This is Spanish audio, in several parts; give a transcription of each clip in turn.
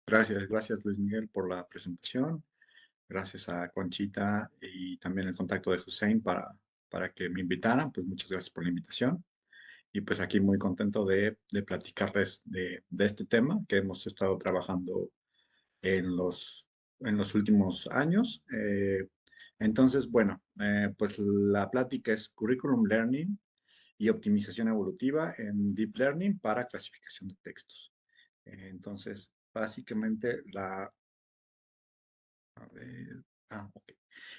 Gracias Luis Miguel por la presentación. Gracias a Conchita y también el contacto de Hussein para que me invitaran. Pues muchas gracias por la invitación. Y pues aquí muy contento de platicarles de este tema que hemos estado trabajando en los últimos años. Entonces, bueno, pues la plática es Curriculum Learning y optimización evolutiva en Deep Learning para clasificación de textos. Entonces, básicamente a ver, ok.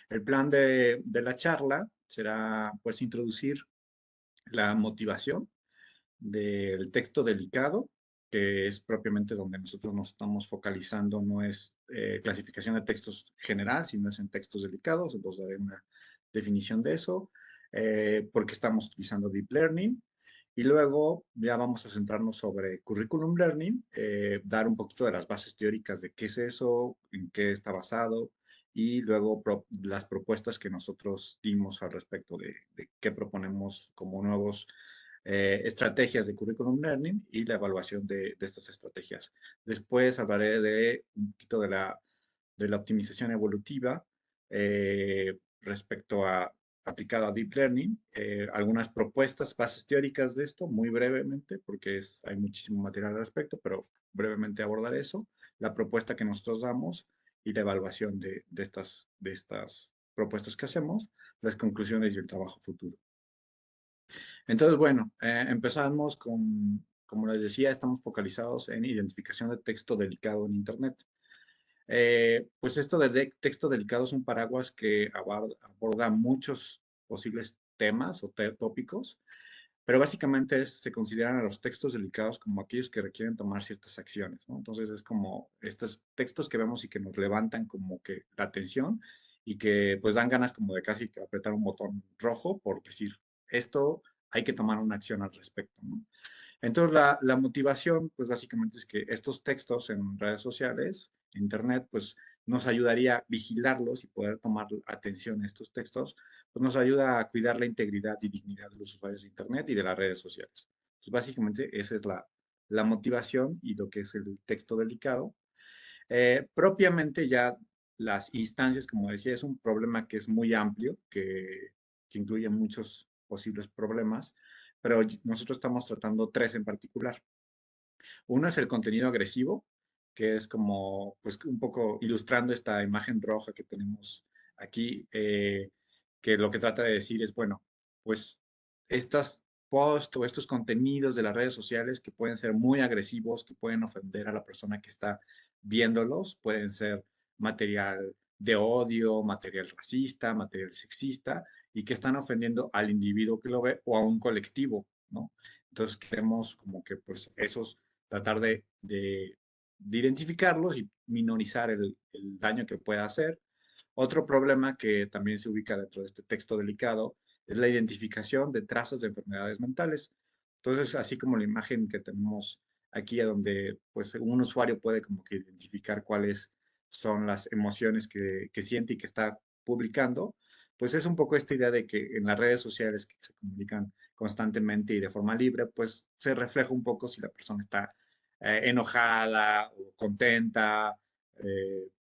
El plan de la charla será pues introducir la motivación del texto delicado, que es propiamente donde nosotros nos estamos focalizando, no es clasificación de textos general, sino es en textos delicados. Os daré una definición de eso, porque estamos utilizando Deep Learning. Y luego ya vamos a centrarnos sobre Curriculum Learning, dar un poquito de las bases teóricas de qué es eso, en qué está basado, y luego las propuestas que nosotros dimos al respecto de qué proponemos como nuevos estrategias de curriculum learning y la evaluación de estas estrategias. Después hablaré de un poquito de la optimización evolutiva respecto a aplicado a Deep Learning, algunas propuestas, bases teóricas de esto, muy brevemente, porque hay muchísimo material al respecto, pero brevemente abordar eso, la propuesta que nosotros damos y la evaluación de estas propuestas que hacemos, las conclusiones y el trabajo futuro. Entonces, bueno, empezamos como les decía, estamos focalizados en identificación de texto delicado en Internet. Pues esto de texto delicado es un paraguas que aborda muchos posibles temas o tópicos, pero básicamente se consideran a los textos delicados como aquellos que requieren tomar ciertas acciones, ¿no? Entonces es como estos textos que vemos y que nos levantan como que la atención y que pues dan ganas como de casi apretar un botón rojo por decir, esto hay que tomar una acción al respecto, ¿no? Entonces, la motivación, pues básicamente es que estos textos en redes sociales, internet, pues nos ayudaría a vigilarlos y poder tomar atención a estos textos, pues nos ayuda a cuidar la integridad y dignidad de los usuarios de internet y de las redes sociales. Pues básicamente esa es la motivación y lo que es el texto delicado. Propiamente ya las instancias, como decía, es un problema que es muy amplio, que incluye muchos posibles problemas, pero nosotros estamos tratando tres en particular. Uno es el contenido agresivo, que es como, pues un poco ilustrando esta imagen roja que tenemos aquí, que lo que trata de decir es, bueno, pues estas posts o estos contenidos de las redes sociales que pueden ser muy agresivos, que pueden ofender a la persona que está viéndolos, pueden ser material de odio, material racista, material sexista, y que están ofendiendo al individuo que lo ve o a un colectivo, ¿no? Entonces queremos como que pues esos tratar de identificarlos y minorizar el daño que pueda hacer. Otro problema que también se ubica dentro de este texto delicado es la identificación de trazas de enfermedades mentales. Entonces, así como la imagen que tenemos aquí, donde pues un usuario puede como que identificar cuáles son las emociones que siente y que está publicando, pues es un poco esta idea de que en las redes sociales que se comunican constantemente y de forma libre, pues se refleja un poco si la persona está enojada o contenta,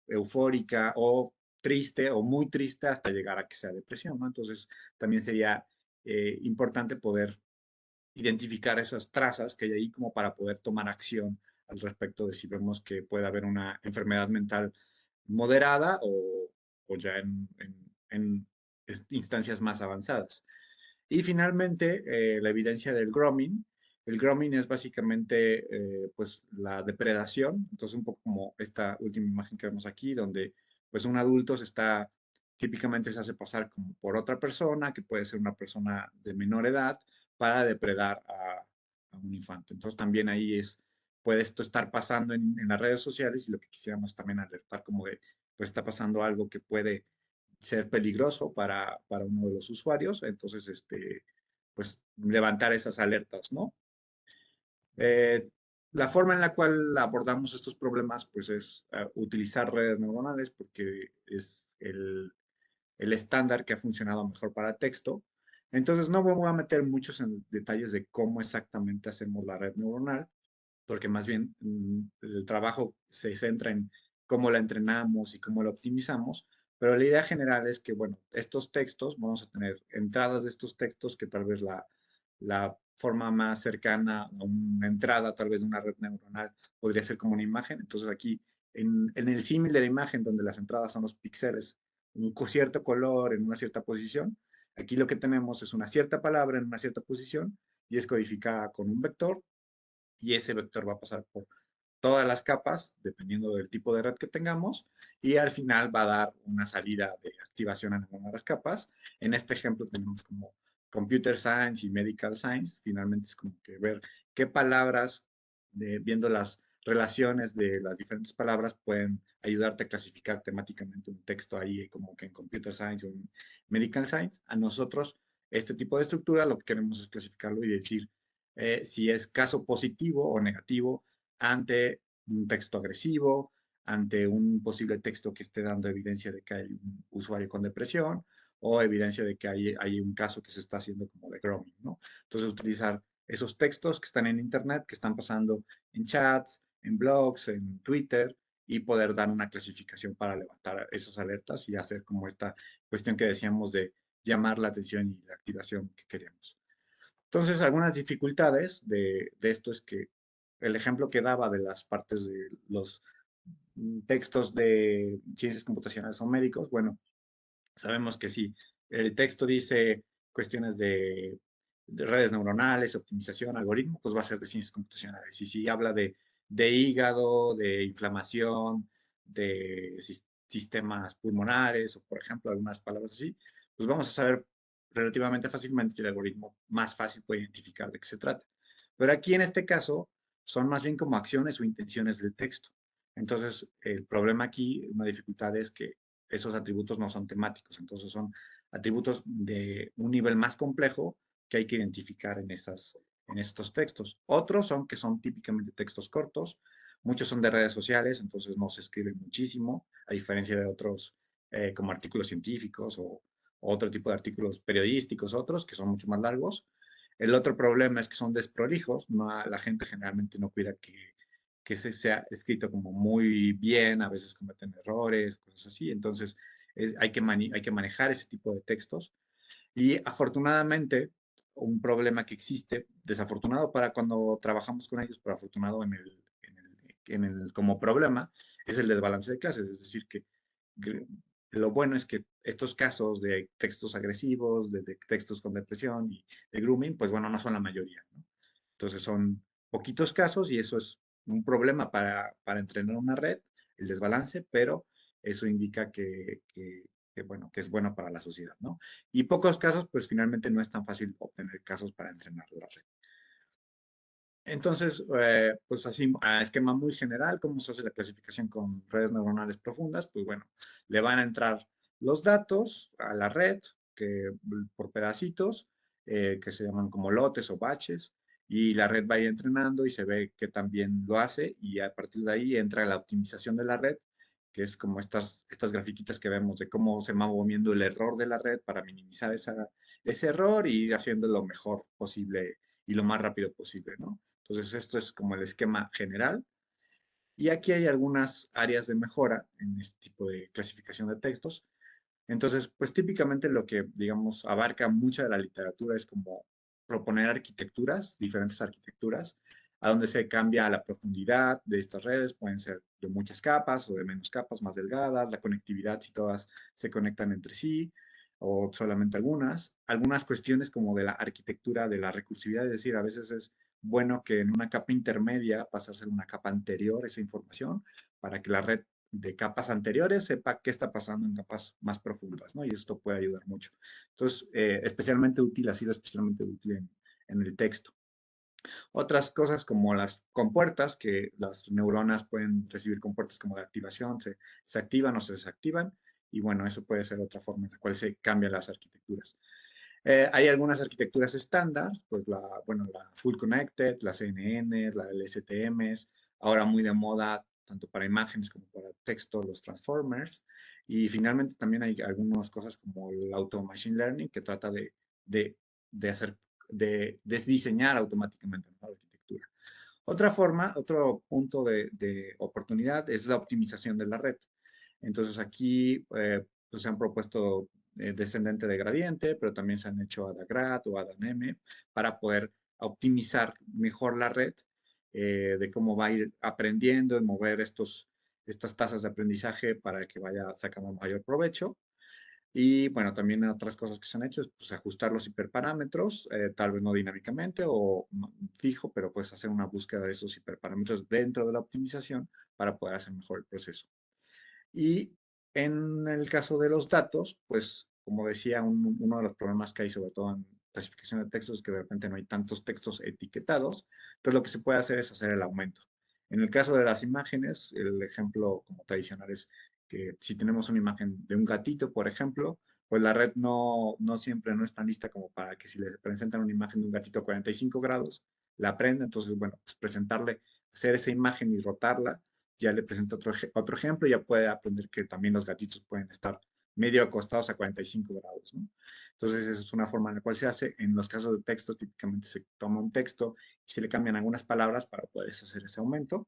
eufórica o triste o muy triste hasta llegar a que sea depresión, ¿no? Entonces también sería importante poder identificar esas trazas que hay ahí como para poder tomar acción al respecto de si vemos que puede haber una enfermedad mental moderada o ya en instancias más avanzadas. Y finalmente, la evidencia del grooming. El grooming es básicamente pues la depredación, entonces un poco como esta última imagen que vemos aquí, donde pues un adulto típicamente se hace pasar como por otra persona, que puede ser una persona de menor edad, para depredar a un infante. Entonces también ahí puede esto estar pasando en las redes sociales y lo que quisiéramos también alertar como de, pues está pasando algo que puede ser peligroso para uno de los usuarios, entonces, pues levantar esas alertas, ¿no? Eh, la forma en la cual abordamos estos problemas, pues es utilizar redes neuronales porque es el estándar que ha funcionado mejor para texto. Entonces, no me voy a meter muchos en detalles de cómo exactamente hacemos la red neuronal, porque más bien el trabajo se centra en cómo la entrenamos y cómo la optimizamos, pero la idea general es que, bueno, estos textos, vamos a tener entradas de estos textos que tal vez la forma más cercana a una entrada, tal vez de una red neuronal, podría ser como una imagen. Entonces aquí, en el símil de la imagen, donde las entradas son los píxeles, un cierto color en una cierta posición, aquí lo que tenemos es una cierta palabra en una cierta posición y es codificada con un vector y ese vector va a pasar por todas las capas, dependiendo del tipo de red que tengamos, y al final va a dar una salida de activación en alguna de las capas. En este ejemplo tenemos como Computer Science y Medical Science, finalmente es como que ver qué palabras, viendo las relaciones de las diferentes palabras, pueden ayudarte a clasificar temáticamente un texto ahí, como que en Computer Science o en Medical Science. A nosotros, este tipo de estructura, lo que queremos es clasificarlo y decir si es caso positivo o negativo ante un texto agresivo, ante un posible texto que esté dando evidencia de que hay un usuario con depresión o evidencia de que hay un caso que se está haciendo como de grooming, ¿no? Entonces, utilizar esos textos que están en Internet, que están pasando en chats, en blogs, en Twitter, y poder dar una clasificación para levantar esas alertas y hacer como esta cuestión que decíamos de llamar la atención y la activación que queremos. Entonces, algunas dificultades de esto es que el ejemplo que daba de las partes de los textos de ciencias computacionales o médicos, bueno, sabemos que si el texto dice cuestiones de redes neuronales, optimización, algoritmo, pues va a ser de ciencias computacionales. Y si habla de hígado, de inflamación, de sistemas pulmonares, o por ejemplo, algunas palabras así, pues vamos a saber relativamente fácilmente si el algoritmo más fácil puede identificar de qué se trata. Pero aquí en este caso son más bien como acciones o intenciones del texto. Entonces, el problema aquí, una dificultad es que esos atributos no son temáticos, entonces son atributos de un nivel más complejo que hay que identificar en estos textos. Otros son que son típicamente textos cortos, muchos son de redes sociales, entonces no se escriben muchísimo, a diferencia de otros como artículos científicos o otro tipo de artículos periodísticos, otros que son mucho más largos. El otro problema es que son desprolijos, no, la gente generalmente no cuida que se sea escrito como muy bien, a veces cometen errores, cosas así. Entonces, hay que manejar ese tipo de textos. Y afortunadamente, un problema que existe, desafortunado para cuando trabajamos con ellos, pero afortunado como problema, es el desbalance de clases. Es decir, que lo bueno es que estos casos de textos agresivos, de textos con depresión y de grooming, pues bueno, no son la mayoría, ¿no? Entonces son poquitos casos y eso es un problema para entrenar una red, el desbalance, pero eso indica bueno, que es bueno para la sociedad, ¿no? Y pocos casos, pues finalmente no es tan fácil obtener casos para entrenar la red. Entonces, pues así, a esquema muy general, ¿cómo se hace la clasificación con redes neuronales profundas? Pues bueno, le van a entrar los datos a la red que, por pedacitos, que se llaman como lotes o batches, y la red va a ir entrenando y se ve que también lo hace, y a partir de ahí entra la optimización de la red, que es como estas grafiquitas que vemos de cómo se va moviendo el error de la red para minimizar ese error y ir haciendo lo mejor posible y lo más rápido posible, ¿no? Entonces, esto es como el esquema general. Y aquí hay algunas áreas de mejora en este tipo de clasificación de textos. Entonces, pues típicamente lo que, digamos, abarca mucha de la literatura es como proponer arquitecturas, diferentes arquitecturas, a donde se cambia la profundidad de estas redes, pueden ser de muchas capas o de menos capas, más delgadas, la conectividad, si todas se conectan entre sí o solamente algunas. Algunas cuestiones como de la arquitectura, de la recursividad, es decir, a veces es bueno que en una capa intermedia pase a ser una capa anterior esa información para que la red de capas anteriores sepa qué está pasando en capas más profundas, ¿no? Y esto puede ayudar mucho. Entonces, especialmente útil, ha sido especialmente útil en el texto. Otras cosas como las compuertas, que las neuronas pueden recibir compuertas como de activación, se activan o se desactivan, y bueno, eso puede ser otra forma en la cual se cambian las arquitecturas. Hay algunas arquitecturas estándar, pues bueno, la Full Connected, la CNN, la LSTMs, ahora muy de moda tanto para imágenes como para texto, los transformers. Y finalmente también hay algunas cosas como el Auto Machine Learning que trata de hacer, de desdiseñar automáticamente la arquitectura. Otra forma, otro punto de oportunidad es la optimización de la red. Entonces aquí pues se han propuesto descendente de gradiente, pero también se han hecho AdaGrad o AdaNM para poder optimizar mejor la red, de cómo va a ir aprendiendo y mover estas tasas de aprendizaje para que vaya sacando mayor provecho. Y bueno, también otras cosas que se han hecho es pues, ajustar los hiperparámetros, tal vez no dinámicamente o fijo, pero pues hacer una búsqueda de esos hiperparámetros dentro de la optimización para poder hacer mejor el proceso. Y en el caso de los datos, pues como decía, uno de los problemas que hay sobre todo en clasificación de textos es que de repente no hay tantos textos etiquetados. Entonces lo que se puede hacer es hacer el aumento. En el caso de las imágenes, el ejemplo como tradicional es que si tenemos una imagen de un gatito, por ejemplo, pues la red no siempre no está lista como para que si le presentan una imagen de un gatito a 45 grados, la aprenda. Entonces, bueno, pues presentarle, hacer esa imagen y rotarla ya le presento otro ejemplo, ya puede aprender que también los gatitos pueden estar medio acostados a 45 grados, ¿no? Entonces, esa es una forma en la cual se hace. En los casos de texto, típicamente se toma un texto y se le cambian algunas palabras para poder hacer ese aumento.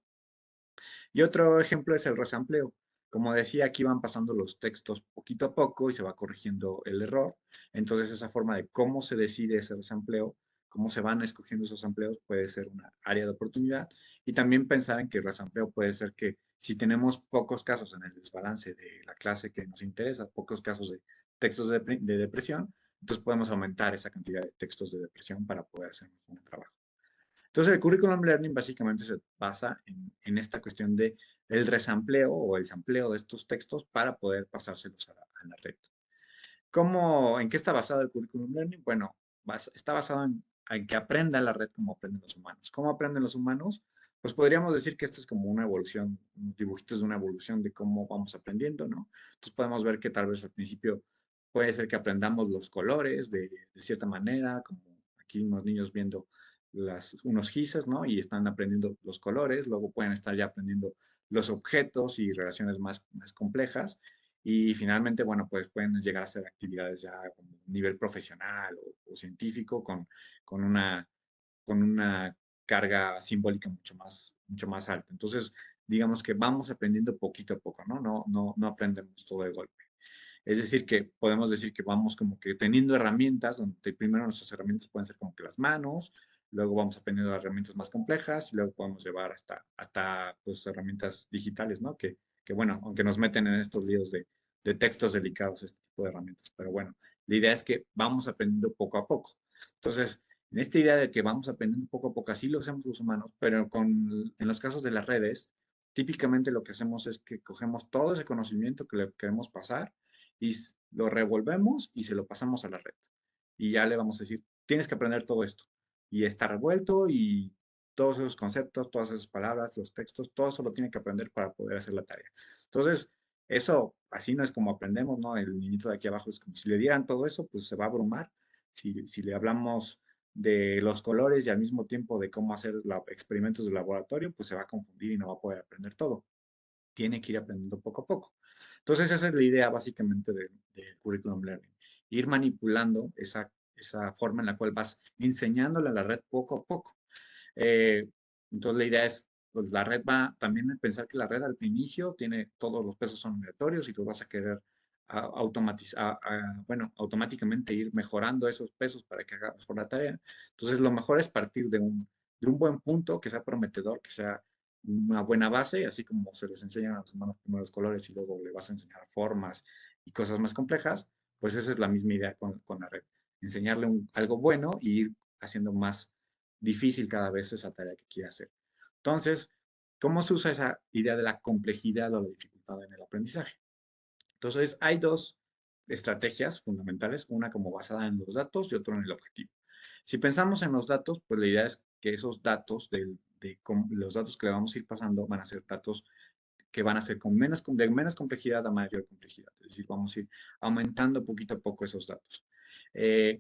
Y otro ejemplo es el resampleo. Como decía, aquí van pasando los textos poquito a poco y se va corrigiendo el error. Entonces, esa forma de cómo se decide ese resampleo, cómo se van escogiendo esos amplios, puede ser una área de oportunidad. Y también pensar en que el resampleo puede ser que si tenemos pocos casos en el desbalance de la clase que nos interesa, pocos casos de textos de depresión, entonces podemos aumentar esa cantidad de textos de depresión para poder hacer mejor el trabajo. Entonces, el curriculum learning básicamente se basa en esta cuestión de el resampleo o el sampleo de estos textos para poder pasárselos a la red. ¿En qué está basado el curriculum learning? Bueno, está basado en que aprenda la red como aprenden los humanos. ¿Cómo aprenden los humanos? Pues podríamos decir que esto es como una evolución, unos dibujitos de una evolución de cómo vamos aprendiendo, ¿no? Entonces podemos ver que tal vez al principio puede ser que aprendamos los colores de cierta manera, como aquí unos niños viendo unos gises, ¿no? Y están aprendiendo los colores, luego pueden estar ya aprendiendo los objetos y relaciones más complejas. Y finalmente, bueno, pues pueden llegar a hacer actividades ya a nivel profesional o científico con una, con una carga simbólica mucho más alta. Entonces, digamos que vamos aprendiendo poquito a poco, ¿no? No aprendemos todo de golpe. Es decir, que podemos decir que vamos como que teniendo herramientas, donde primero nuestras herramientas pueden ser como que las manos, luego vamos aprendiendo herramientas más complejas y luego podemos llevar hasta pues, herramientas digitales, ¿no? Que bueno, aunque nos meten en estos líos de textos delicados, este tipo de herramientas. Pero bueno, la idea es que vamos aprendiendo poco a poco. Entonces, en esta idea de que vamos aprendiendo poco a poco, así lo hacemos los humanos, pero en los casos de las redes, típicamente lo que hacemos es que cogemos todo ese conocimiento que le queremos pasar y lo revolvemos y se lo pasamos a la red. Y ya le vamos a decir, tienes que aprender todo esto. Y está revuelto y todos esos conceptos, todas esas palabras, los textos, todo eso lo tiene que aprender para poder hacer la tarea. Entonces, eso así no es como aprendemos, ¿no? El niñito de aquí abajo es como si le dieran todo eso, pues se va a abrumar. Si le hablamos de los colores y al mismo tiempo de cómo hacer experimentos de laboratorio, pues se va a confundir y no va a poder aprender todo. Tiene que ir aprendiendo poco a poco. Entonces, esa es la idea básicamente del curriculum learning. Ir manipulando esa forma en la cual vas enseñándole a la red poco a poco. Eh, entonces, la idea es, pues la red va también a pensar que la red al inicio tiene todos los pesos son aleatorios y tú vas a querer bueno, automáticamente ir mejorando esos pesos para que haga mejor la tarea. Entonces, lo mejor es partir de un buen punto que sea prometedor, que sea una buena base, así como se les enseñan a los humanos primeros colores y luego le vas a enseñar formas y cosas más complejas, pues esa es la misma idea con la red. Enseñarle algo bueno y ir haciendo más difícil cada vez esa tarea que quiere hacer. Entonces, ¿cómo se usa esa idea de la complejidad o la dificultad en el aprendizaje? Entonces, hay dos estrategias fundamentales, una como basada en los datos y otra en el objetivo. Si pensamos en los datos, pues la idea es que esos datos, los datos que le vamos a ir pasando, van a ser datos que van a ser de menos complejidad a mayor complejidad. Es decir, vamos a ir aumentando poquito a poco esos datos.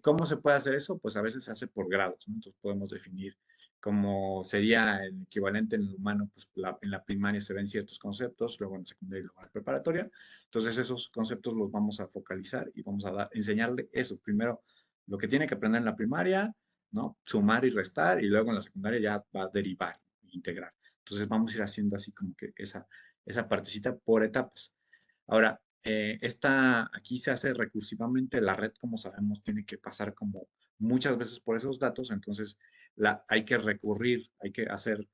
¿Cómo se puede hacer eso? Pues a veces se hace por grados, ¿no? Entonces podemos definir cómo sería el equivalente en el humano, pues en la primaria se ven ciertos conceptos, luego en la secundaria y luego en la preparatoria. Entonces esos conceptos los vamos a focalizar y vamos a enseñarle eso. Primero, lo que tiene que aprender en la primaria, ¿no? Sumar y restar, y luego en la secundaria ya va a derivar integrar. Entonces vamos a ir haciendo así como que esa partecita por etapas. Ahora, aquí se hace recursivamente, la red, como sabemos, tiene que pasar como muchas veces por esos datos, entonces hay que recurrir, hay que hacer,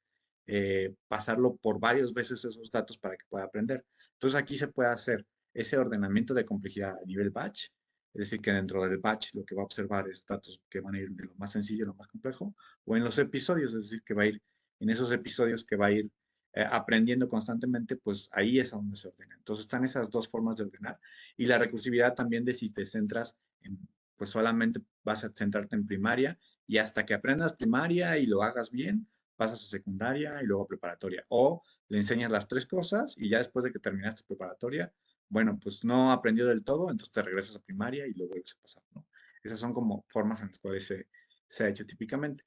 pasarlo por varias veces esos datos para que pueda aprender. Entonces aquí se puede hacer ese ordenamiento de complejidad a nivel batch, es decir, que dentro del batch lo que va a observar es datos que van a ir de lo más sencillo a lo más complejo, o en los episodios, es decir, que va a ir en esos episodios que va a ir aprendiendo constantemente, pues ahí es a donde se ordena. Entonces están esas dos formas de ordenar y la recursividad también de si te centras en, pues solamente vas a centrarte en primaria y hasta que aprendas primaria y lo hagas bien, pasas a secundaria y luego a preparatoria. O le enseñas las tres cosas y ya después de que terminaste preparatoria, bueno, pues no aprendió del todo, entonces te regresas a primaria y lo vuelves a pasar, ¿no? Esas son como formas en las cuales se ha hecho típicamente.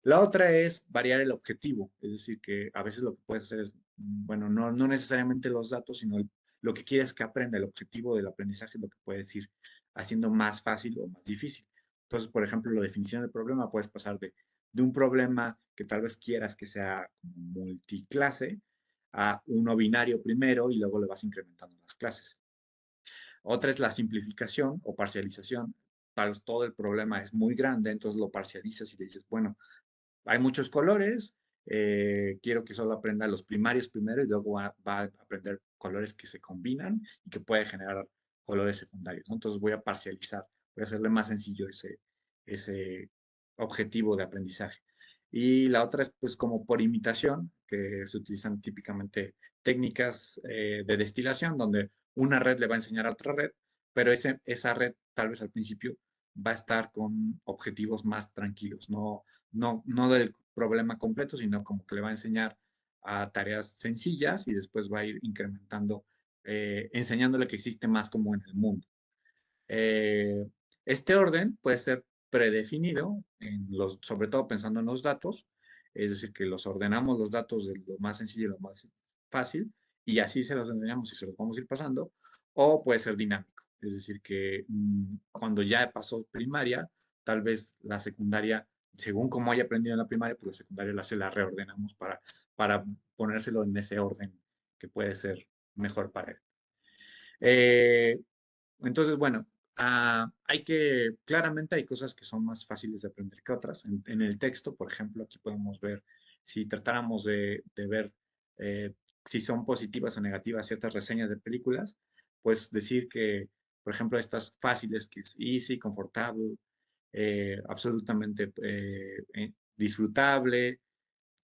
La otra es variar el objetivo, es decir, que a veces lo que puedes hacer es, bueno, no necesariamente los datos, sino lo que quieres que aprenda, el objetivo del aprendizaje es lo que puedes ir haciendo más fácil o más difícil. Entonces, por ejemplo, la definición del problema puedes pasar de un problema que tal vez quieras que sea como multiclase a uno binario primero y luego le vas incrementando las clases. Otra es la simplificación o parcialización. Tal vez todo el problema es muy grande, entonces lo parcializas y le dices, bueno, hay muchos colores, quiero que solo aprenda los primarios primero y luego va a aprender colores que se combinan y que puede generar colores secundarios, ¿no? Entonces voy a parcializar, voy a hacerle más sencillo ese objetivo de aprendizaje. Y la otra es pues como por imitación, que se utilizan típicamente técnicas de destilación, donde una red le va a enseñar a otra red, pero esa red tal vez al principio va a estar con objetivos más tranquilos, no del problema completo, sino como que le va a enseñar a tareas sencillas y después va a ir incrementando, enseñándole que existe más como en el mundo. Eh, este orden puede ser predefinido, sobre todo pensando en los datos, es decir, que los ordenamos los datos de lo más sencillo y lo más fácil, y así se los enseñamos y se los vamos a ir pasando, o puede ser dinámico, es decir, que cuando ya pasó primaria, tal vez la secundaria, según como haya aprendido en la primaria, pues la secundaria se la reordenamos para ponérselo en ese orden que puede ser mejor para él. Eh, entonces, bueno, claramente hay cosas que son más fáciles de aprender que otras. En el texto, por ejemplo, aquí podemos ver, si tratáramos de ver eh, si son positivas o negativas ciertas reseñas de películas, pues decir que, por ejemplo, estas fáciles, que es easy, confortable, absolutamente disfrutable,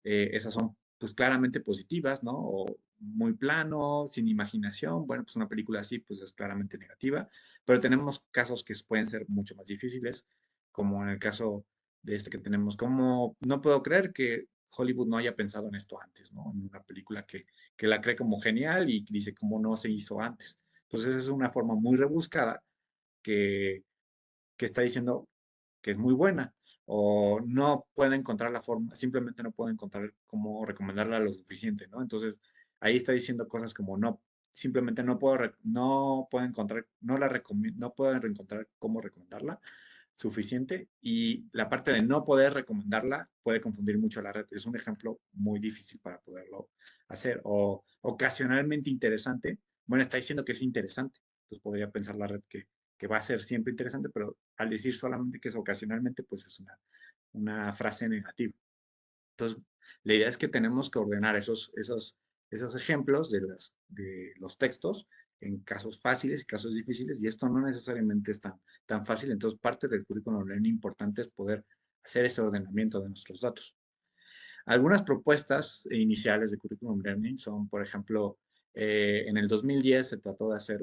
esas son pues claramente positivas, ¿no? O muy plano, sin imaginación, bueno, pues una película así pues es claramente negativa, pero tenemos casos que pueden ser mucho más difíciles, como en el caso de este que tenemos, como no puedo creer que Hollywood no haya pensado en esto antes, ¿no? En una película que la cree como genial y dice cómo no se hizo antes. Entonces es una forma muy rebuscada que, que está diciendo que es muy buena, o no puede encontrar la forma, simplemente no puede encontrar cómo recomendarla lo suficiente, ¿no? Entonces, ahí está diciendo cosas como no, simplemente no puedo encontrar, no puedo encontrar cómo recomendarla suficiente, y la parte de no poder recomendarla puede confundir mucho a la red. Es un ejemplo muy difícil para poderlo hacer, o ocasionalmente interesante. Bueno, está diciendo que es interesante, entonces podría pensar la red que va a ser siempre interesante, pero al decir solamente que es ocasionalmente, pues es una frase negativa. Entonces, la idea es que tenemos que ordenar esos ejemplos de los textos en casos fáciles y casos difíciles, y esto no necesariamente es tan fácil. Entonces, parte del currículum learning importante es poder hacer ese ordenamiento de nuestros datos. Algunas propuestas iniciales de curriculum learning son, por ejemplo, en el 2010 se trató de hacer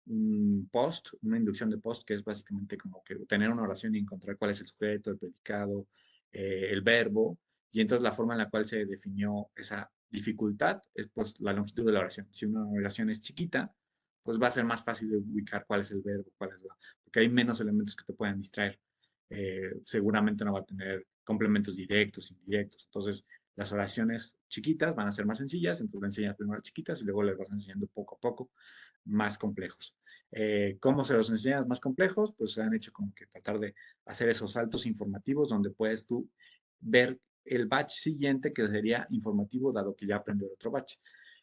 un post, una inducción de post, que es básicamente como que tener una oración y encontrar cuál es el sujeto, el predicado, el verbo, y entonces la forma en la cual se definió esa dificultad es pues la longitud de la oración. Si una oración es chiquita, pues va a ser más fácil de ubicar cuál es el verbo, porque hay menos elementos que te puedan distraer. Seguramente no va a tener complementos directos, indirectos. Entonces, las oraciones chiquitas van a ser más sencillas, entonces le enseñas primero chiquitas y luego les vas enseñando poco a poco más complejos. ¿Cómo se los enseñas más complejos? Pues se han hecho como que tratar de hacer esos saltos informativos donde puedes tú ver el batch siguiente, que sería informativo, dado que ya aprendió el otro batch.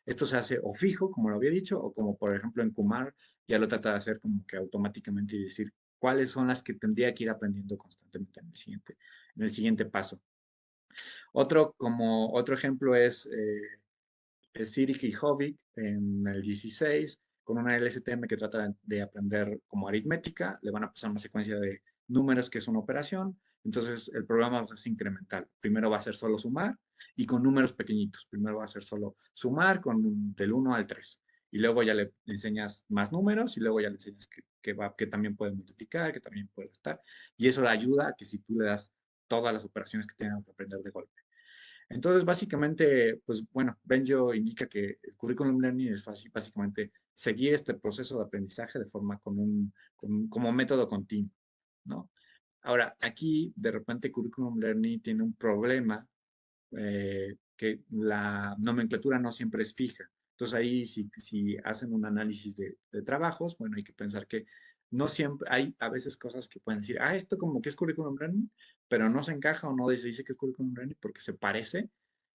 Esto se hace o fijo, como lo había dicho, o como por ejemplo en Kumar, ya lo trata de hacer como que automáticamente y decir cuáles son las que tendría que ir aprendiendo constantemente en el siguiente paso. Otro ejemplo es Ciric y Jovic en el 16, con una LSTM que trata de aprender como aritmética, le van a pasar una secuencia de números que es una operación, entonces el programa va a ser incremental. Primero va a ser solo sumar y con números pequeñitos. Primero va a ser solo sumar del 1 al 3. Y luego ya le enseñas más números y luego ya le enseñas que también puede multiplicar, que también puede restar. Y eso le ayuda a que si tú le das todas las operaciones que tengan que aprender de golpe. Entonces, básicamente, pues bueno, Benjo indica que el curriculum learning es básicamente seguir este proceso de aprendizaje de forma como método continuo, ¿no? Ahora, aquí de repente curriculum learning tiene un problema que la nomenclatura no siempre es fija. Entonces ahí si hacen un análisis de trabajos, bueno, hay que pensar que no siempre, hay a veces cosas que pueden decir, esto como que es curriculum learning, pero no se encaja o no se dice que es curriculum learning porque se parece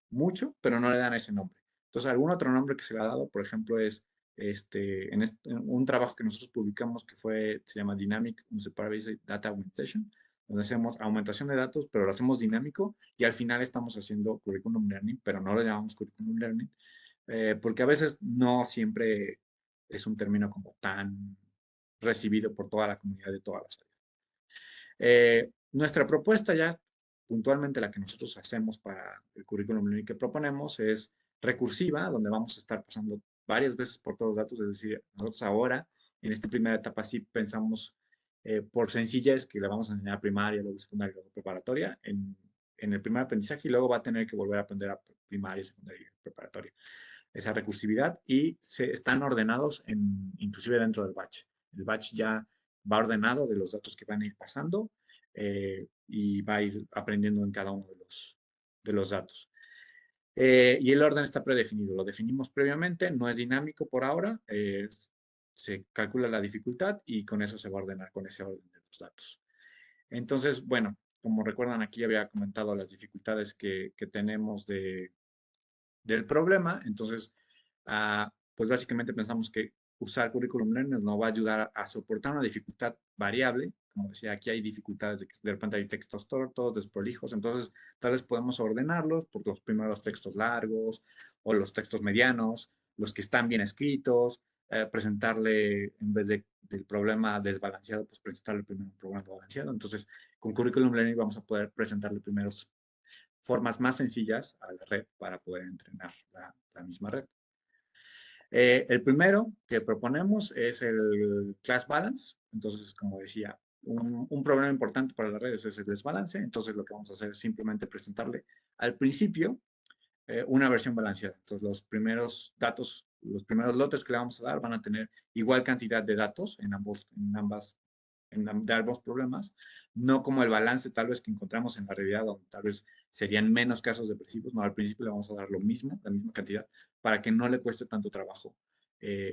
mucho, pero no le dan ese nombre. Entonces, algún otro nombre que se le ha dado, por ejemplo, es en un trabajo que nosotros publicamos que se llama Dynamic Unsupervised Data Augmentation, donde hacemos aumentación de datos, pero lo hacemos dinámico y al final estamos haciendo curriculum learning, pero no lo llamamos curriculum learning, porque a veces no siempre es un término como tan recibido por toda la comunidad de todas las áreas. Nuestra propuesta ya, puntualmente la que nosotros hacemos para el currículum learning que proponemos es recursiva, donde vamos a estar pasando varias veces por todos los datos, es decir, nosotros ahora, en esta primera etapa, sí pensamos por sencillez que le vamos a enseñar primaria, luego secundaria, luego preparatoria, en el primer aprendizaje y luego va a tener que volver a aprender a primaria, secundaria y preparatoria. Esa recursividad y están ordenados inclusive dentro del batch. El batch ya va ordenado de los datos que van a ir pasando y va a ir aprendiendo en cada uno de los datos. Y el orden está predefinido, lo definimos previamente, no es dinámico por ahora, se calcula la dificultad y con eso se va a ordenar con ese orden de los datos. Entonces, bueno, como recuerdan aquí había comentado las dificultades que tenemos del problema. Entonces, pues básicamente pensamos que usar Curriculum Learner nos va a ayudar a soportar una dificultad variable. Como decía, aquí hay dificultades de que de repente hay textos tortos, desprolijos, entonces tal vez podemos ordenarlos por los primeros textos largos o los textos medianos, los que están bien escritos, presentarle, en vez del problema desbalanceado, pues presentarle primero un problema balanceado. Entonces, con Curriculum Learning vamos a poder presentarle primeros formas más sencillas a la red para poder entrenar la misma red. El primero que proponemos es el class balance. Entonces, como decía, un problema importante para las redes es el desbalance. Entonces, lo que vamos a hacer es simplemente presentarle al principio una versión balanceada. Entonces, los primeros datos, los primeros lotes que le vamos a dar van a tener igual cantidad de datos de ambos problemas, no como el balance tal vez que encontramos en la realidad, donde tal vez serían menos casos depresivos, no, al principio le vamos a dar lo mismo, la misma cantidad, para que no le cueste tanto trabajo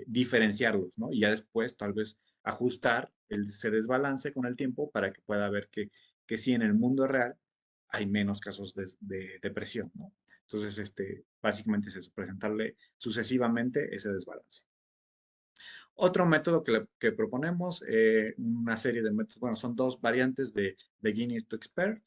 diferenciarlos, ¿no? Y ya después tal vez ajustar ese desbalance con el tiempo para que pueda ver que sí en el mundo real hay menos casos de depresión, ¿no? Entonces, básicamente es eso, presentarle sucesivamente ese desbalance. Otro método que proponemos, una serie de métodos, bueno, son dos variantes de beginner to expert,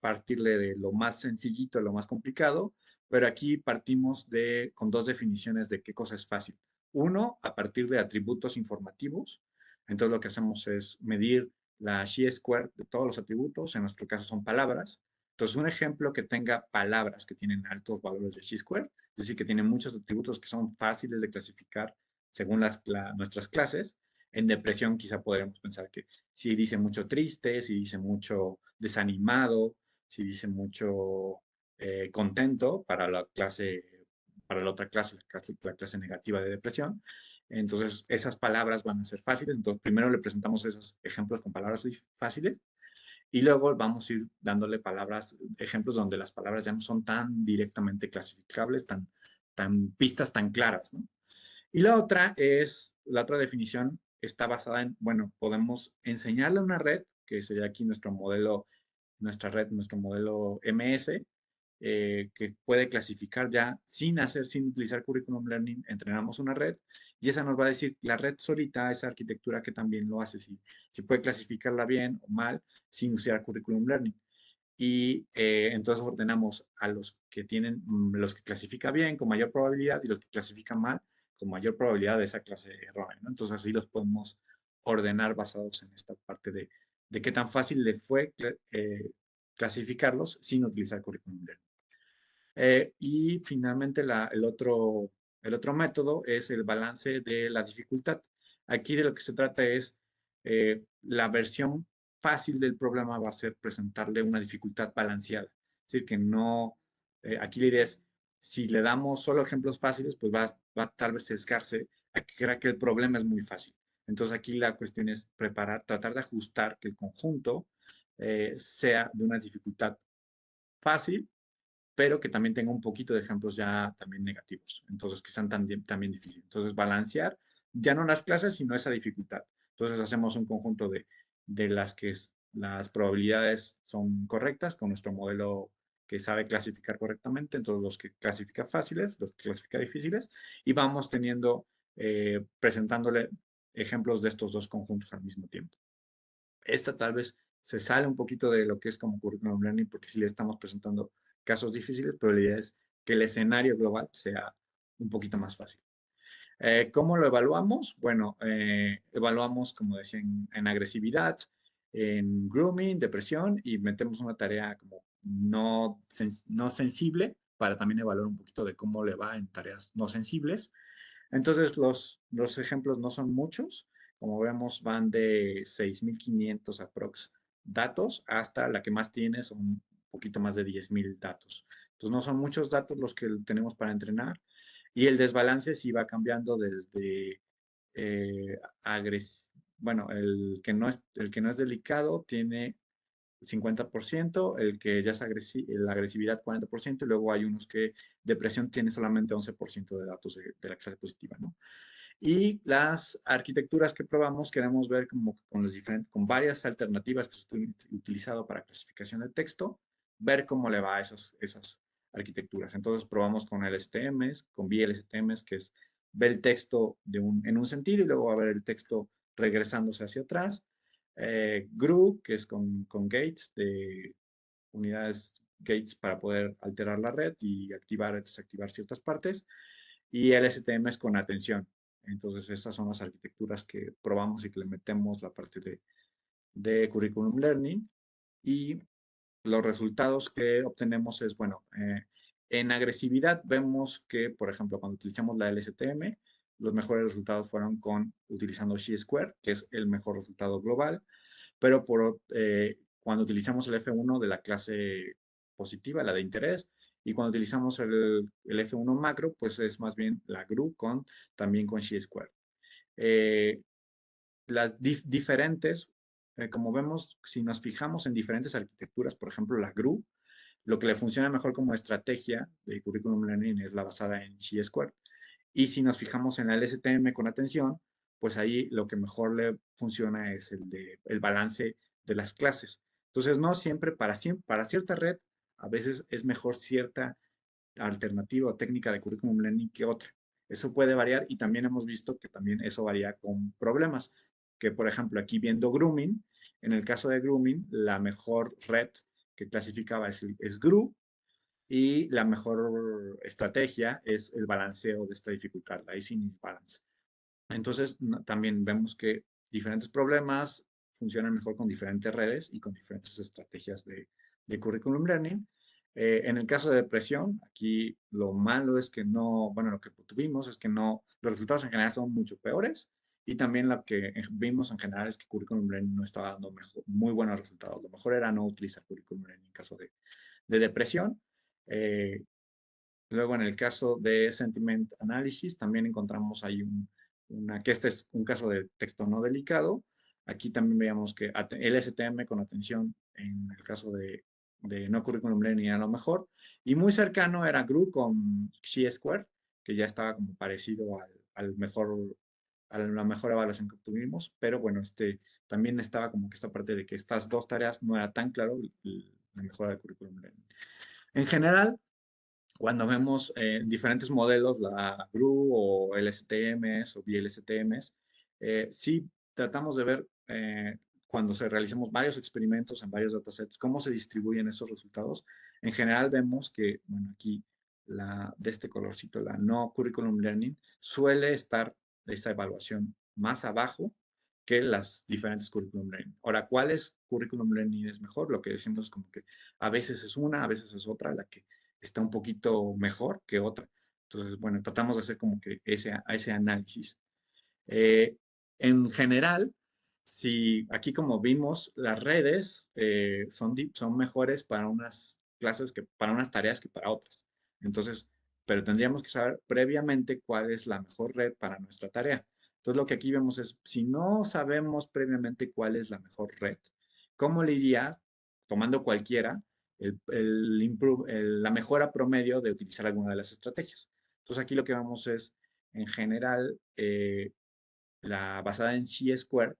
partirle de lo más sencillito a lo más complicado, pero aquí partimos con dos definiciones de qué cosa es fácil. Uno, a partir de atributos informativos, entonces lo que hacemos es medir la chi-square de todos los atributos, en nuestro caso son palabras. Entonces, un ejemplo que tenga palabras que tienen altos valores de chi-square, es decir, que tienen muchos atributos que son fáciles de clasificar según nuestras clases. En depresión quizá podríamos pensar que si dice mucho triste, si dice mucho desanimado, si dice mucho contento para la otra clase, la clase negativa de depresión. Entonces, esas palabras van a ser fáciles. Entonces, primero le presentamos esos ejemplos con palabras fáciles y luego vamos a ir dándole ejemplos donde las palabras ya no son tan directamente clasificables, pistas tan claras, ¿no? Y la otra definición está basada en, bueno, podemos enseñarle a una red, que sería aquí nuestro modelo nuestra red, nuestro modelo MS, que puede clasificar ya sin utilizar Curriculum Learning, entrenamos una red y esa nos va a decir la red solita, esa arquitectura que también lo hace, si puede clasificarla bien o mal sin usar Curriculum Learning. Y entonces ordenamos a los que tienen, los que clasifica bien con mayor probabilidad y los que clasifican mal con mayor probabilidad de esa clase errónea, ¿no? Entonces así los podemos ordenar basados en esta parte de qué tan fácil le fue clasificarlos sin utilizar Curriculum Learning. Y finalmente el otro método es el balance de la dificultad. Aquí de lo que se trata es la versión fácil del problema va a ser presentarle una dificultad balanceada. Es decir, que no, aquí la idea es, si le damos solo ejemplos fáciles, pues va a tal vez sesgarse a que crea que el problema es muy fácil. Entonces aquí la cuestión es tratar de ajustar que el conjunto sea de una dificultad fácil pero que también tenga un poquito de ejemplos ya también negativos, entonces que sean también difíciles. Entonces, balancear ya no las clases, sino esa dificultad. Entonces, hacemos un conjunto de las que las probabilidades son correctas con nuestro modelo que sabe clasificar correctamente, entonces los que clasifica fáciles, los que clasifica difíciles, y vamos teniendo, presentándole ejemplos de estos dos conjuntos al mismo tiempo. Esta tal vez se sale un poquito de lo que es como curriculum learning porque sí le estamos presentando casos difíciles, pero la idea es que el escenario global sea un poquito más fácil. ¿Cómo lo evaluamos? Bueno, evaluamos, como decía, en agresividad, en grooming, depresión y metemos una tarea como no sensible para también evaluar un poquito de cómo le va en tareas no sensibles. Entonces, los ejemplos no son muchos. Como vemos, van de 6.500 aprox datos hasta la que más tiene son un poquito más de 10.000 datos. Entonces, no son muchos datos los que tenemos para entrenar. Y el desbalance sí va cambiando desde eh, bueno, el que no es delicado tiene 50%, el que ya es la agresividad 40%, y luego hay unos que depresión tiene solamente 11% de datos de la clase positiva, ¿no? Y las arquitecturas que probamos, queremos ver como con, con varias alternativas que se han utilizado para clasificación de texto, ver cómo le va a esas arquitecturas. Entonces probamos con LSTMs, con VLSTMs, que es ver el texto en un sentido y luego va a ver el texto regresándose hacia atrás. GRU, que es con gates, de unidades gates para poder alterar la red y activar y desactivar ciertas partes. Y LSTM es con atención. Entonces, esas son las arquitecturas que probamos y que le metemos la parte de Curriculum Learning. Y los resultados que obtenemos es, bueno, en agresividad vemos que, por ejemplo, cuando utilizamos la LSTM, los mejores resultados fueron utilizando Chi-Square, que es el mejor resultado global, pero cuando utilizamos el F1 de la clase positiva, la de interés, y cuando utilizamos el F1 macro, pues es más bien la GRU también con Chi-Square. Eh, las diferentes, como vemos, si nos fijamos en diferentes arquitecturas, por ejemplo, la GRU, lo que le funciona mejor como estrategia de Curriculum Learning es la basada en Chi-Square. Y si nos fijamos en la LSTM con atención, pues ahí lo que mejor le funciona es el balance de las clases. Entonces, no siempre para cierta red, a veces es mejor cierta alternativa o técnica de curriculum learning que otra. Eso puede variar y también hemos visto que también eso varía con problemas. Que por ejemplo, aquí viendo grooming, en el caso de grooming, la mejor red que clasificaba es GRU y la mejor estrategia es el balanceo de esta dificultad, la async balance. Entonces, también vemos que diferentes problemas funcionan mejor con diferentes redes y con diferentes estrategias de curriculum learning. En el caso de depresión, aquí lo malo es que no, bueno, lo que tuvimos es que no, los resultados en general son mucho peores y también lo que vimos en general es que curriculum learning no estaba dando muy buenos resultados. Lo mejor era no utilizar curriculum learning en caso de depresión. Eh, Luego, en el caso de Sentiment Analysis, también encontramos ahí que este es un caso de texto no delicado. Aquí también veíamos que LSTM con atención en el caso de no curriculum learning era lo mejor. Y muy cercano era GRU con Chi-Square, que ya estaba como parecido al mejor a la mejor evaluación que obtuvimos, pero bueno, también estaba como que esta parte de que estas dos tareas no era tan claro la mejora del currículum learning. En general, cuando vemos diferentes modelos, la GRU o LSTMs o VLSTMs, sí tratamos de ver cuando se realicemos varios experimentos en varios datasets, cómo se distribuyen esos resultados. En general vemos que, bueno, aquí de este colorcito, la no curriculum learning, suele estar esa evaluación más abajo que las diferentes curriculum learning. Ahora, ¿cuál es curriculum learning es mejor? Lo que decimos es como que a veces es una, a veces es otra, la que está un poquito mejor que otra. Entonces, bueno, tratamos de hacer como que ese análisis. Eh, en general, si aquí como vimos, las redes son mejores para unas clases que para unas tareas que para otras. Entonces, pero tendríamos que saber previamente cuál es la mejor red para nuestra tarea. Entonces, lo que aquí vemos es, si no sabemos previamente cuál es la mejor red, ¿cómo le iría, tomando cualquiera, la mejora promedio de utilizar alguna de las estrategias? Entonces, aquí lo que vamos es, en general, la basada en chi-square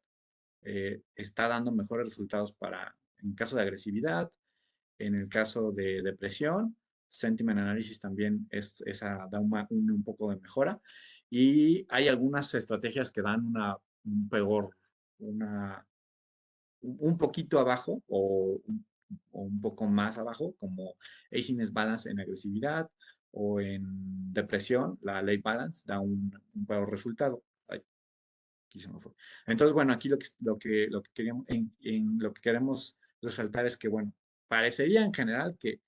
está dando mejores resultados en caso de agresividad, en el caso de depresión, sentiment analysis también esa da un poco de mejora. Y hay algunas estrategias que dan un peor, una, un poquito abajo o un poco más abajo, como Aciness Balance en agresividad o en depresión, la Late Balance da un peor resultado. Ay, aquí se me fue. Entonces, bueno, aquí lo que queríamos, lo que queremos resaltar es que, bueno, parecería en general que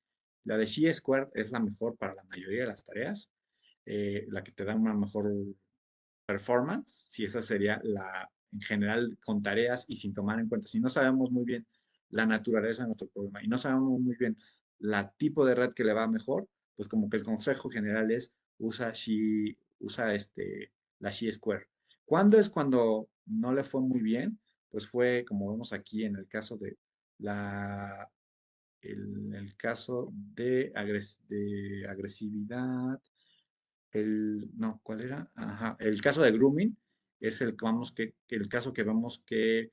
la de Chi-Square es la mejor para la mayoría de las tareas, la que te da una mejor performance, si esa sería en general, con tareas y sin tomar en cuenta, si no sabemos muy bien la naturaleza de nuestro problema y no sabemos muy bien la tipo de red que le va mejor, pues como que el consejo general es usa la Chi-Square. ¿Cuándo es cuando no le fue muy bien? Pues fue, como vemos aquí en el caso de la, el caso de agresividad, no, ¿cuál era? Ajá, el caso de grooming es el caso que vemos que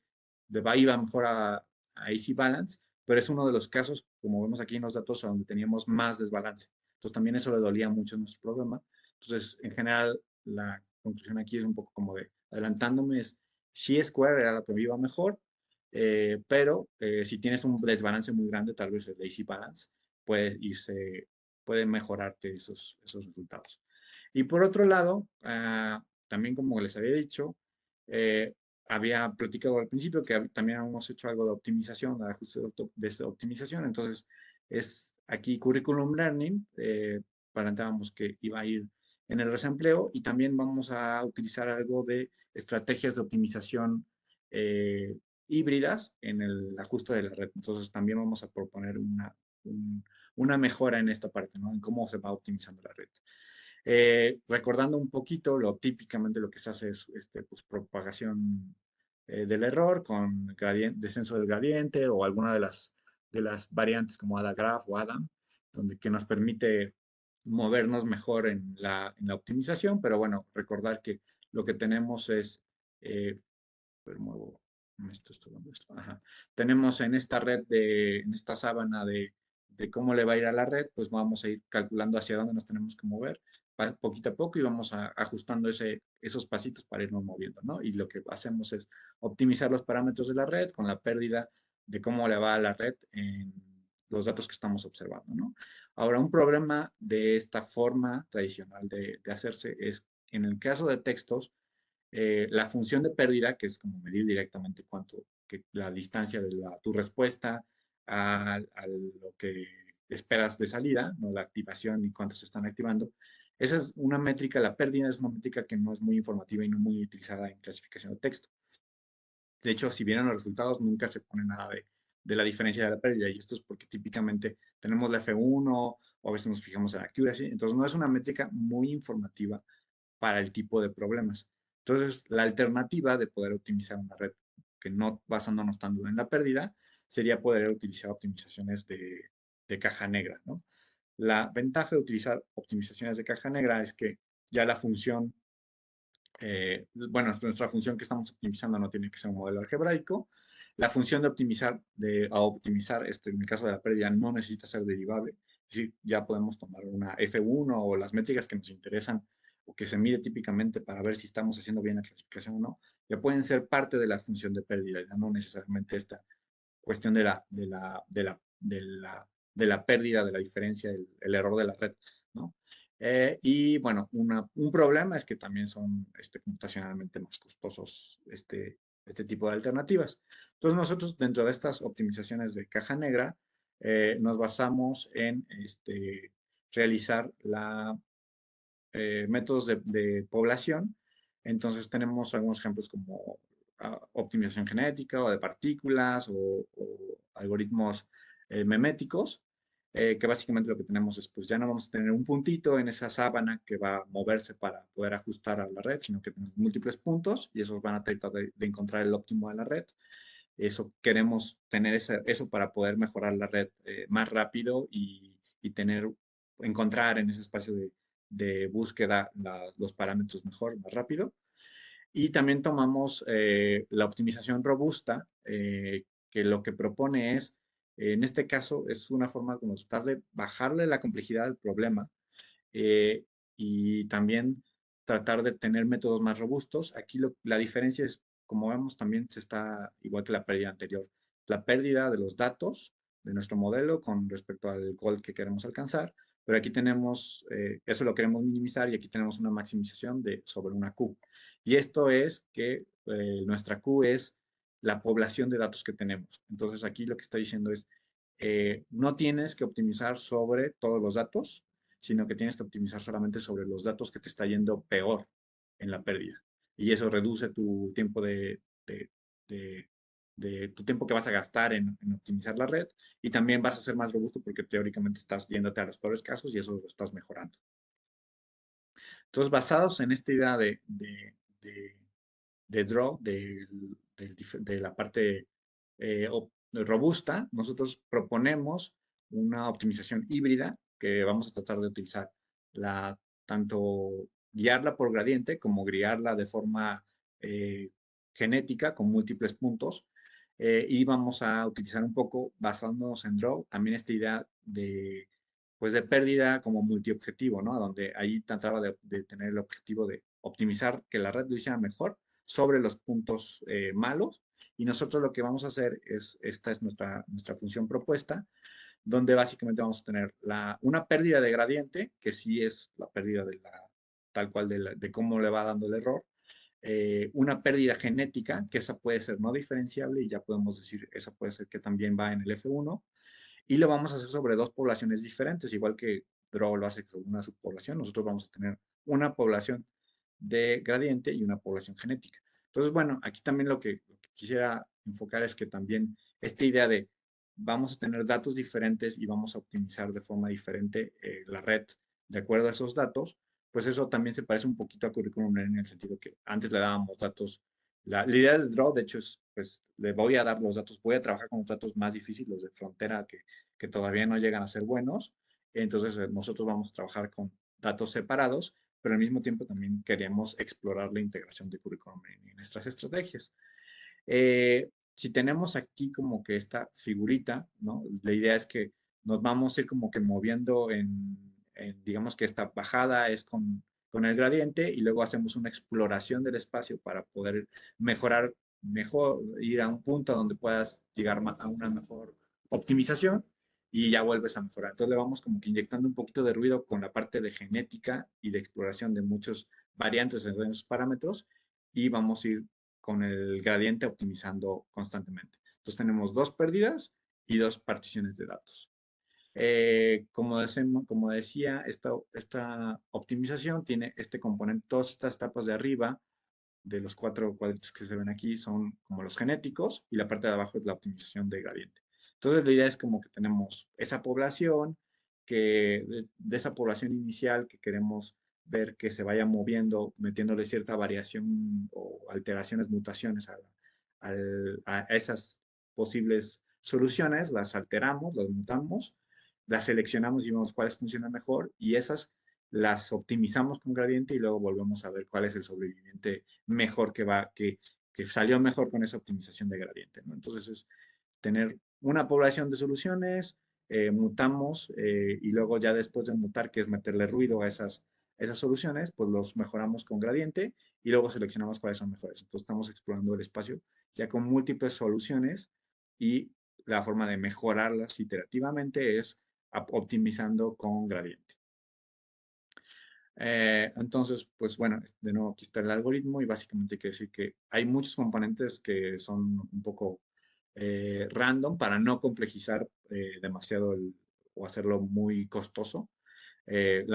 iba mejor a Easy Balance, pero es uno de los casos, como vemos aquí en los datos, donde teníamos más desbalance. Entonces también eso le dolía mucho a nuestro programa. Entonces, en general, la conclusión aquí es un poco como de, adelantándome, es Chi-Square era lo que me iba mejor, pero si tienes un desbalance muy grande, tal vez el Easy Balance puede mejorarte esos resultados. Y por otro lado, también como les había dicho, eh, había platicado al principio que también hemos hecho algo de optimización, de ajuste de esta optimización. Entonces, es aquí Curriculum Learning, planteábamos que iba a ir en el resempleo y también vamos a utilizar algo de estrategias de optimización híbridas en el ajuste de la red. Entonces, también vamos a proponer una mejora en esta parte, ¿no? En cómo se va optimizando la red. Recordando un poquito, típicamente lo que se hace es pues, propagación del error con descenso del gradiente o alguna de las variantes como AdaGraph o Adam, que nos permite movernos mejor en la optimización, pero bueno, recordar que lo que tenemos es, muevo esto, ajá. Tenemos en esta en esta sábana de cómo le va a ir a la red, pues vamos a ir calculando hacia dónde nos tenemos que mover poquito a poco y vamos ajustando esos pasitos para irnos moviendo, ¿no? Y lo que hacemos es optimizar los parámetros de la red con la pérdida de cómo le va a la red en los datos que estamos observando, ¿no? Ahora, un problema de esta forma tradicional de hacerse es, en el caso de textos, la función de pérdida, que es como medir directamente la distancia de tu respuesta a lo que esperas de salida, ¿no? La activación y cuántos se están activando. Esa es una métrica, la pérdida es una métrica que no es muy informativa y no muy utilizada en clasificación de texto. De hecho, si vienen los resultados, nunca se pone nada de la diferencia de la pérdida. Y esto es porque típicamente tenemos la F1 o a veces nos fijamos en la accuracy. Entonces, no es una métrica muy informativa para el tipo de problemas. Entonces, la alternativa de poder optimizar una red que no basándonos tanto en la pérdida sería poder utilizar optimizaciones de caja negra, ¿no? La ventaja de utilizar optimizaciones de caja negra es que ya la función bueno, nuestra función que estamos optimizando no tiene que ser un modelo algebraico. La función de optimizar, a optimizar, en el caso de la pérdida, no necesita ser derivable. Es decir, ya podemos tomar una F1 o las métricas que nos interesan o que se mide típicamente para ver si estamos haciendo bien la clasificación o no, ya pueden ser parte de la función de pérdida, ya no necesariamente esta cuestión de la pérdida, de la diferencia, el error de la red, ¿no? Y bueno, un problema es que también son computacionalmente más costosos este tipo de alternativas. Entonces nosotros dentro de estas optimizaciones de caja negra nos basamos en realizar métodos de población. Entonces tenemos algunos ejemplos como optimización genética o de partículas o algoritmos meméticos, que básicamente lo que tenemos es, pues ya no vamos a tener un puntito en esa sábana que va a moverse para poder ajustar a la red, sino que tenemos múltiples puntos y esos van a tratar de encontrar el óptimo de la red. Eso queremos tener eso para poder mejorar la red más rápido y encontrar en ese espacio de búsqueda los parámetros mejor, más rápido. Y también tomamos la optimización robusta, que lo que propone es, en este caso, es una forma como tratar de bajarle la complejidad del problema eh, y también tratar de tener métodos más robustos. Aquí la diferencia es, como vemos, también se está igual que la pérdida anterior, la pérdida de los datos de nuestro modelo con respecto al goal que queremos alcanzar, pero aquí tenemos, eso lo queremos minimizar y aquí tenemos una maximización sobre una Q. Y esto es que nuestra Q es la población de datos que tenemos. Entonces aquí lo que está diciendo es, no tienes que optimizar sobre todos los datos, sino que tienes que optimizar solamente sobre los datos que te está yendo peor en la pérdida. Y eso reduce tu tiempo de, tu tiempo que vas a gastar en optimizar la red y también vas a ser más robusto porque teóricamente estás yéndote a los peores casos y eso lo estás mejorando. Entonces, basados en esta idea de draw, de la parte robusta, nosotros proponemos una optimización híbrida que vamos a tratar de utilizar tanto guiarla por gradiente como guiarla de forma eh, genética con múltiples puntos. Y vamos a utilizar un poco, basándonos en draw, también esta idea pues de pérdida como multiobjetivo, ¿no? Donde ahí trataba de tener el objetivo de optimizar que la red lo hiciera mejor sobre los puntos malos. Y nosotros lo que vamos a hacer esta es nuestra función propuesta, donde básicamente vamos a tener una pérdida de gradiente, que sí es la pérdida tal cual de cómo le va dando el error. Una pérdida genética, que esa puede ser no diferenciable y ya podemos decir, esa puede ser que también va en el F1 y lo vamos a hacer sobre dos poblaciones diferentes, igual que Draw lo hace sobre una subpoblación, nosotros vamos a tener una población de gradiente y una población genética. Entonces, bueno, aquí también lo que quisiera enfocar es que también esta idea de vamos a tener datos diferentes y vamos a optimizar de forma diferente la red de acuerdo a esos datos, pues eso también se parece un poquito a Curriculum en el sentido que antes le dábamos datos. La idea del draw, de hecho, es, pues, le voy a dar los datos, voy a trabajar con los datos más difíciles, los de frontera, que todavía no llegan a ser buenos. Entonces, nosotros vamos a trabajar con datos separados, pero al mismo tiempo también queremos explorar la integración de currículum en nuestras estrategias. Si tenemos aquí como que esta figurita, ¿no? La idea es que nos vamos a ir como que moviendo digamos que esta bajada es con el gradiente y luego hacemos una exploración del espacio para poder mejorar, mejor, ir a un punto donde puedas llegar a una mejor optimización y ya vuelves a mejorar. Entonces le vamos como que inyectando un poquito de ruido con la parte de genética y de exploración de muchos variantes en esos parámetros y vamos a ir con el gradiente optimizando constantemente. Entonces tenemos dos pérdidas y dos particiones de datos. Como decía, esta optimización tiene este componente, todas estas etapas de arriba de los cuatro cuadritos que se ven aquí son como los genéticos y la parte de abajo es la optimización de gradiente. Entonces la idea es como que tenemos esa población, de esa población inicial que queremos ver que se vaya moviendo, metiéndole cierta variación o alteraciones, mutaciones a esas posibles soluciones, las alteramos, las mutamos, las seleccionamos y vemos cuáles funcionan mejor y esas las optimizamos con gradiente y luego volvemos a ver cuál es el sobreviviente mejor que salió mejor con esa optimización de gradiente, ¿no? Entonces es tener una población de soluciones, mutamos y luego ya después de mutar, que es meterle ruido a esas soluciones, pues los mejoramos con gradiente y luego seleccionamos cuáles son mejores. Entonces estamos explorando el espacio ya con múltiples soluciones y la forma de mejorarlas iterativamente es optimizando con gradiente. Entonces, pues bueno, de nuevo aquí está el algoritmo y básicamente quiere decir que hay muchos componentes que son un poco random para no complejizar demasiado o hacerlo muy costoso. El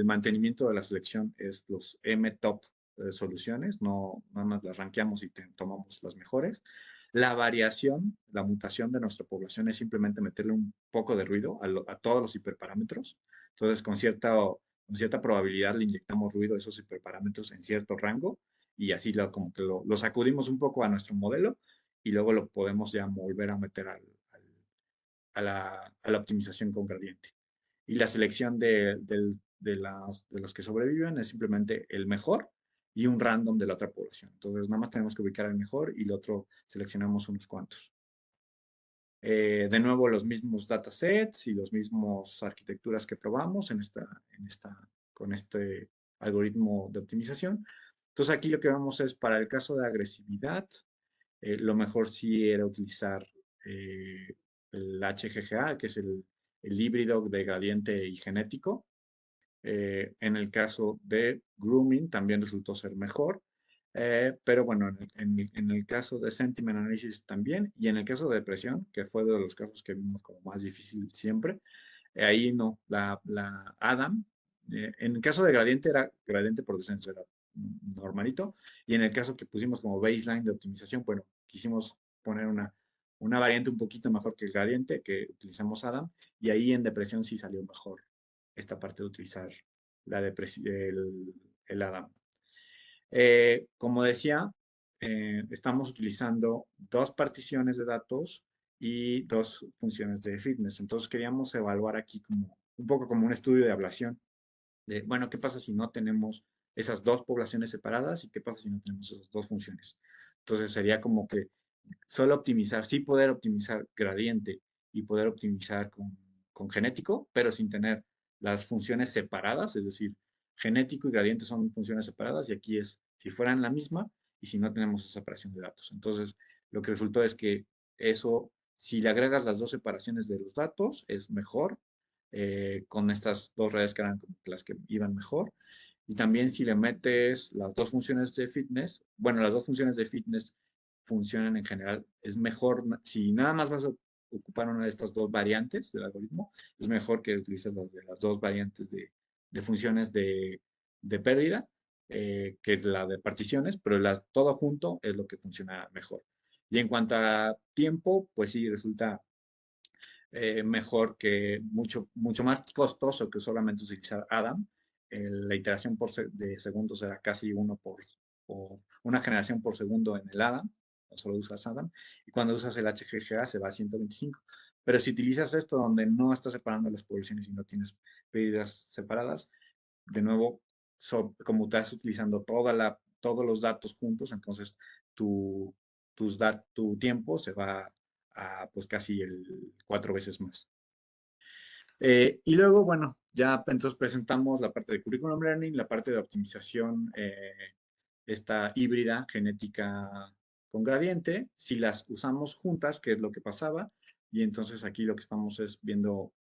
mantenimiento de la selección es los M-top soluciones, no nada más las rankeamos y tomamos las mejores. La variación, la mutación de nuestra población es simplemente meterle un poco de ruido a todos los hiperparámetros. Entonces, con cierta probabilidad le inyectamos ruido a esos hiperparámetros en cierto rango y así como que lo sacudimos un poco a nuestro modelo y luego lo podemos ya volver a meter a la optimización con gradiente. Y la selección de los que sobreviven es simplemente el mejor y un random de la otra población. Entonces, nada más tenemos que ubicar el mejor y el otro seleccionamos unos cuantos. De nuevo, los mismos datasets y los mismos arquitecturas que probamos con este algoritmo de optimización. Entonces, aquí lo que vemos es para el caso de agresividad, lo mejor sí era utilizar el HGGA, que es el híbrido de gradiente y genético. En el caso de grooming también resultó ser mejor. Pero bueno, en el caso de sentiment analysis también, y en el caso de depresión, que fue de los casos que vimos como más difícil siempre, ahí no, la Adam, en el caso de gradiente era gradiente por descenso, era normalito, y en el caso que pusimos como baseline de optimización, bueno, quisimos poner una variante un poquito mejor que el gradiente, que utilizamos Adam, y ahí en depresión sí salió mejor esta parte de utilizar el Adam. Como decía, estamos utilizando dos particiones de datos y dos funciones de fitness. Entonces queríamos evaluar aquí como un poco como un estudio de ablación de, bueno, ¿qué pasa si no tenemos esas dos poblaciones separadas y qué pasa si no tenemos esas dos funciones? Entonces sería como que solo optimizar, sí poder optimizar gradiente y poder optimizar con genético, pero sin tener las funciones separadas, es decir, genético y gradiente son funciones separadas y aquí es si fueran la misma y si no tenemos esa separación de datos. Entonces, lo que resultó es que eso, si le agregas las dos separaciones de los datos, es mejor con estas dos redes que eran como las que iban mejor. Y también si le metes las dos funciones de fitness, bueno, las dos funciones de fitness funcionan en general, es mejor, si nada más vas a ocupar una de estas dos variantes del algoritmo, es mejor que utilices las dos variantes de funciones de pérdida, que es la de particiones, pero todo junto es lo que funciona mejor. Y en cuanto a tiempo, pues sí, resulta mejor que mucho más costoso que solamente utilizar Adam. La iteración de segundos era casi por una generación por segundo en el Adam, solo usas Adam, y cuando usas el HGGA se va a 125. Pero si utilizas esto donde no estás separando las poblaciones y no tienes pérdidas separadas, de nuevo, como estás utilizando todos los datos juntos, entonces tu, tu tiempo se va a pues casi el 4 veces más. Y luego, bueno, ya entonces presentamos la parte de curriculum learning, la parte de optimización, esta híbrida genética con gradiente, si las usamos juntas, ¿qué es lo que pasaba? Y entonces aquí lo que estamos es viendo,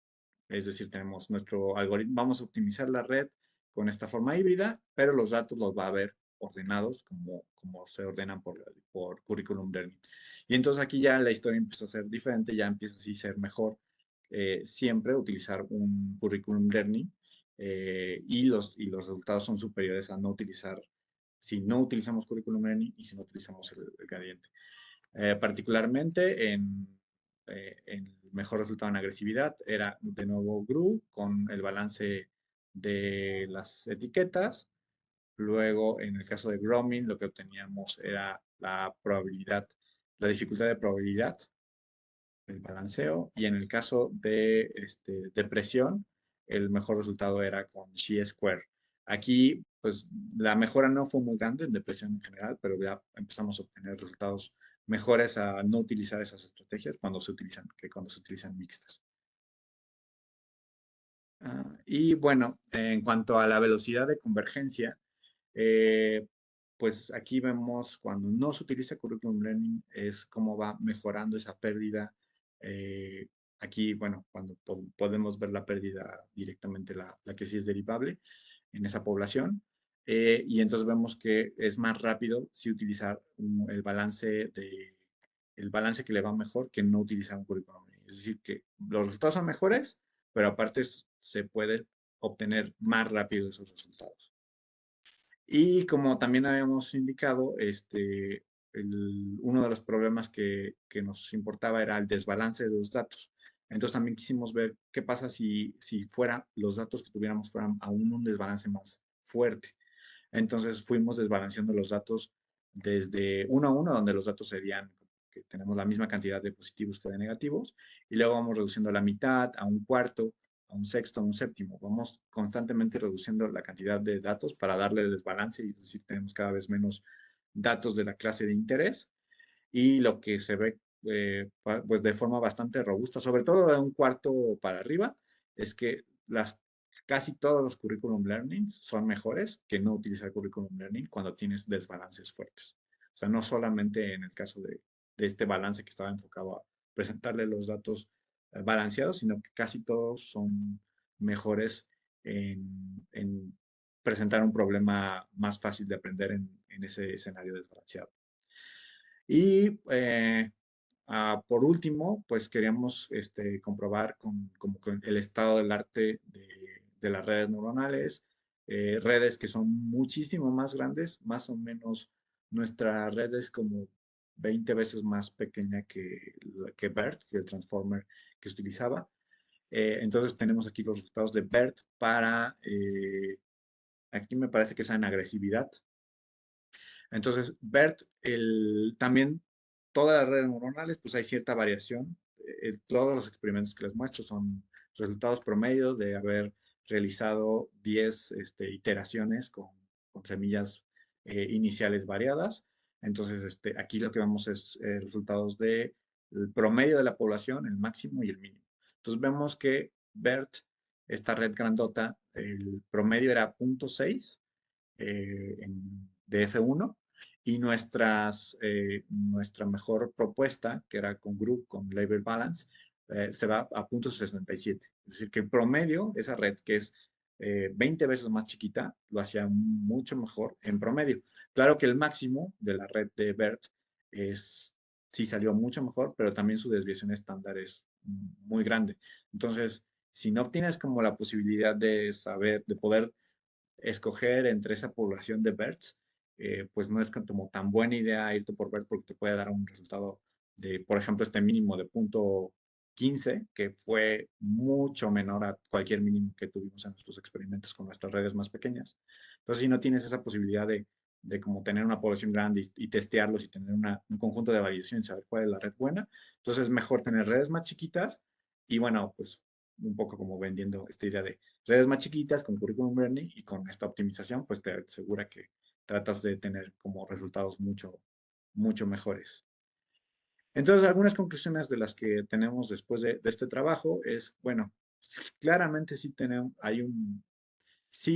es decir, tenemos nuestro algoritmo, vamos a optimizar la red con esta forma híbrida, pero los datos los va a ver ordenados como se ordenan por curriculum learning. Y entonces aquí ya la historia empieza a ser diferente, ya empieza así a ser mejor siempre utilizar un curriculum learning y los resultados son superiores a no utilizar, si no utilizamos curriculum learning y si no utilizamos el gradiente. Particularmente en el mejor resultado en agresividad era de nuevo GRU con el balance de las etiquetas. Luego, en el caso de grooming, lo que obteníamos era la probabilidad, la dificultad de probabilidad, el balanceo. Y en el caso de depresión, el mejor resultado era con chi-square. Aquí, pues, la mejora no fue muy grande en depresión en general, pero ya empezamos a obtener resultados mejores a no utilizar esas estrategias cuando se utilizan, que cuando se utilizan mixtas. Y bueno, en cuanto a la velocidad de convergencia, eh, pues aquí vemos cuando no se utiliza Curriculum Learning es cómo va mejorando esa pérdida. Eh, Aquí, bueno, cuando podemos ver la pérdida directamente, la que sí es derivable en esa población. Y entonces vemos que es más rápido si utilizar el balance que le va mejor que no utilizar un currículum. Es decir, que los resultados son mejores, pero aparte se puede obtener más rápido esos resultados. Y como también habíamos indicado, uno de los problemas que nos importaba era el desbalance de los datos. Entonces también quisimos ver qué pasa si los datos que tuviéramos fueran aún un desbalance más fuerte. Entonces fuimos desbalanceando los datos desde 1 a 1, donde los datos serían que tenemos la misma cantidad de positivos que de negativos, y luego vamos reduciendo a la mitad, a un cuarto, a un sexto, a un séptimo. Vamos constantemente reduciendo la cantidad de datos para darle el desbalance, y es decir, tenemos cada vez menos datos de la clase de interés, y lo que se ve pues de forma bastante robusta, sobre todo de un cuarto para arriba, es que casi todos los curriculum learnings son mejores que no utilizar curriculum learning cuando tienes desbalances fuertes. O sea, no solamente en el caso de este balance que estaba enfocado a presentarle los datos balanceados, sino que casi todos son mejores en presentar un problema más fácil de aprender en ese escenario desbalanceado. Y por último, pues queríamos comprobar como con el estado del arte de las redes neuronales, redes que son muchísimo más grandes, más o menos nuestra red es como 20 veces más pequeña que BERT, que el transformer que se utilizaba. Entonces tenemos aquí los resultados de BERT aquí me parece que es en agresividad. Entonces, BERT, también todas las redes neuronales, pues hay cierta variación. Todos los experimentos que les muestro son resultados promedio de haber realizado 10 iteraciones con semillas iniciales variadas. Entonces, aquí lo que vemos es resultados del promedio de la población, el máximo y el mínimo. Entonces, vemos que BERT, esta red grandota, el promedio era 0.6 de F1 y nuestra mejor propuesta, que era con Group, con Label Balance, se va a 0.67. Es decir, que el promedio, esa red que es 20 veces más chiquita, lo hacía mucho mejor en promedio. Claro que el máximo de la red de BERT sí salió mucho mejor, pero también su desviación estándar es muy grande. Entonces, si no obtienes como la posibilidad de saber, de poder escoger entre esa población de BERTs, pues no es como tan buena idea irte por BERT porque te puede dar un resultado de, por ejemplo, este mínimo de 0.15, que fue mucho menor a cualquier mínimo que tuvimos en nuestros experimentos con nuestras redes más pequeñas. Entonces, si no tienes esa posibilidad de como tener una población grande y testearlos y tener un conjunto de validación y saber cuál es la red buena, entonces es mejor tener redes más chiquitas y bueno, pues un poco como vendiendo esta idea de redes más chiquitas con curriculum learning y con esta optimización, pues te asegura que tratas de tener como resultados mucho mejores. Entonces, algunas conclusiones de las que tenemos después de este trabajo es, bueno, claramente sí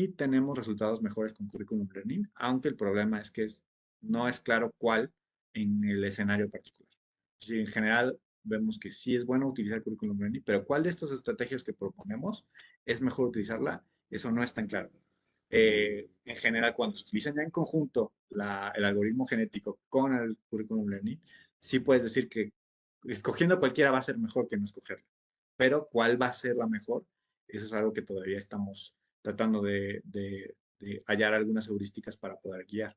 tenemos resultados mejores con curriculum learning, aunque el problema es que no es claro cuál en el escenario particular. Sí, en general vemos que sí es bueno utilizar curriculum learning, pero cuál de estas estrategias que proponemos es mejor utilizarla, eso no es tan claro. En general, cuando se utilizan ya en conjunto el algoritmo genético con el curriculum learning, sí puedes decir que escogiendo cualquiera va a ser mejor que no escogerla. Pero cuál va a ser la mejor, eso es algo que todavía estamos tratando de hallar algunas heurísticas para poder guiar.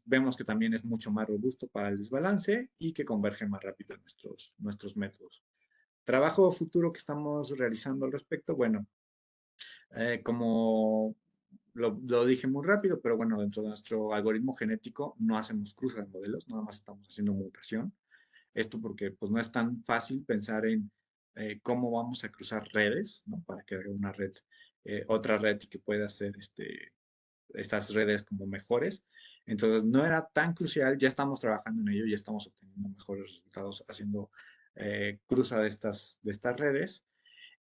Vemos que también es mucho más robusto para el desbalance y que convergen más rápido nuestros métodos. Trabajo futuro que estamos realizando al respecto, bueno, como lo dije muy rápido, pero bueno, dentro de nuestro algoritmo genético no hacemos cruza de modelos, nada más estamos haciendo mutación. Esto porque pues no es tan fácil pensar en cómo vamos a cruzar redes, ¿no? Para que haga una red, otra red que pueda hacer estas redes como mejores. Entonces, no era tan crucial, ya estamos trabajando en ello, ya estamos obteniendo mejores resultados haciendo cruza de estas redes.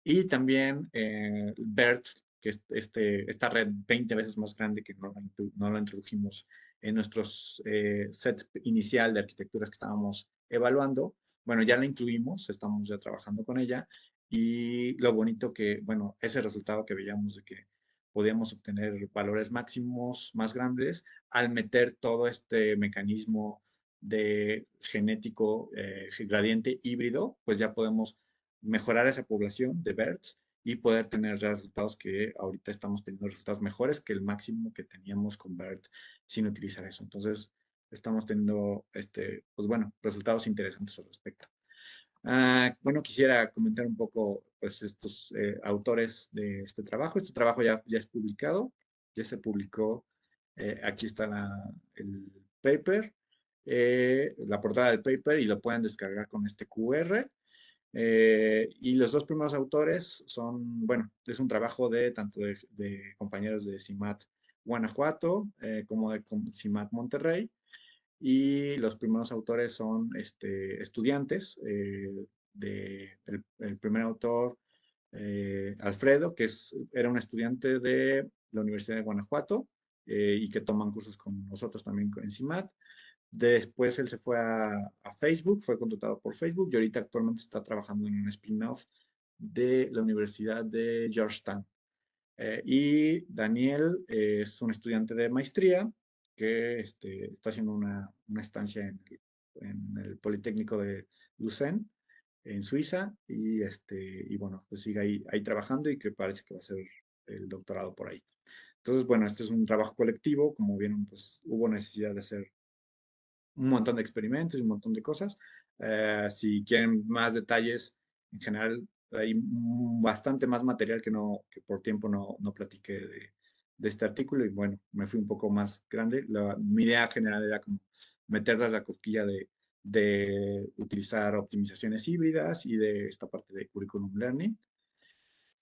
Y también BERT, que es esta red 20 veces más grande que no la introdujimos en nuestros set inicial de arquitecturas que estábamos evaluando. Bueno, ya la incluimos, estamos ya trabajando con ella. Y lo bonito que, bueno, ese resultado que veíamos de que podíamos obtener valores máximos más grandes al meter todo este mecanismo de genético gradiente híbrido, pues ya podemos mejorar esa población de BERTs y poder tener resultados que ahorita estamos teniendo resultados mejores que el máximo que teníamos con BERT sin utilizar eso. Entonces, estamos teniendo, pues bueno, resultados interesantes al respecto. Bueno, quisiera comentar un poco, pues, estos autores de este trabajo. Este trabajo ya es publicado, ya se publicó. Aquí está el paper, la portada del paper y lo pueden descargar con este QR. Y los dos primeros autores son, bueno, es un trabajo de tanto de compañeros de CIMAT Guanajuato como de CIMAT Monterrey. Y los primeros autores son estudiantes. El primer autor, Alfredo, era un estudiante de la Universidad de Guanajuato y que toman cursos con nosotros también en CIMAT. Después él se fue a Facebook, fue contratado por Facebook y ahorita actualmente está trabajando en un spin-off de la Universidad de Georgetown. Y Daniel es un estudiante de maestría que está haciendo una estancia en el Politécnico de Lucerne, en Suiza, y bueno, pues sigue ahí trabajando y que parece que va a ser el doctorado por ahí. Entonces, bueno, este es un trabajo colectivo, como vieron, pues hubo necesidad de hacer un montón de experimentos y un montón de cosas. Si quieren más detalles, en general hay bastante más material que por tiempo no platiqué de este artículo y bueno, me fui un poco más grande. Mi idea general era como meterles la cosquilla de utilizar optimizaciones híbridas y de esta parte de curriculum learning.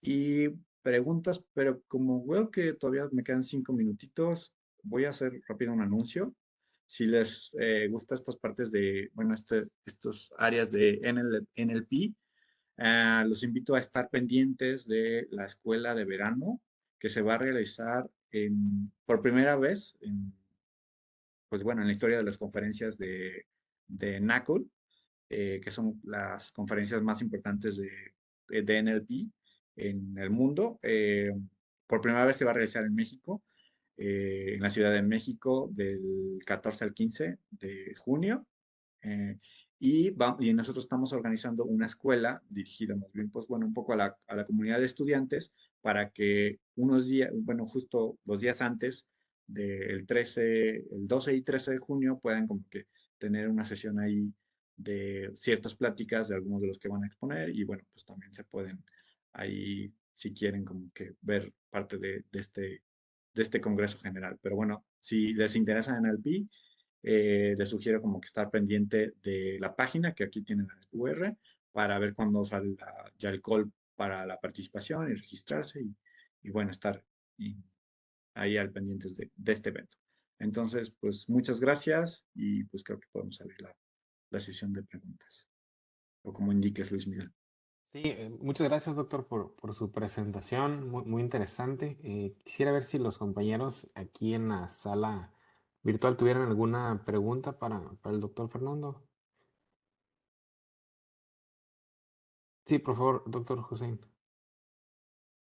Y preguntas, pero como veo que todavía me quedan 5 minutitos, voy a hacer rápido un anuncio. Si les gusta estas partes de, bueno, estos áreas de NLP, los invito a estar pendientes de la escuela de verano que se va a realizar por primera vez pues bueno, en la historia de las conferencias de NACOL, que son las conferencias más importantes de NLP en el mundo. Por primera vez se va a realizar en México, en la Ciudad de México, del 14 al 15 de junio. eh, y nosotros estamos organizando una escuela dirigida más bien, pues bueno, un poco a la comunidad de estudiantes para que unos días, bueno, justo los días antes del 13, el 12 y 13 de junio puedan como que tener una sesión ahí de ciertas pláticas de algunos de los que van a exponer y bueno, pues también se pueden ahí, si quieren, como que ver parte de este Congreso General. Pero bueno, si les interesa NLP, les sugiero como que estar pendiente de la página que aquí tienen el QR para ver cuándo sale ya el call para la participación y registrarse y bueno, estar ahí al pendientes de este evento. Entonces, pues muchas gracias y pues creo que podemos abrir la sesión de preguntas. O como indiques, Luis Miguel. Sí, muchas gracias, doctor, por su presentación, muy, muy interesante. Quisiera ver si los compañeros aquí en la sala virtual tuvieran alguna pregunta para el doctor Fernando. Sí, por favor, doctor Hussein.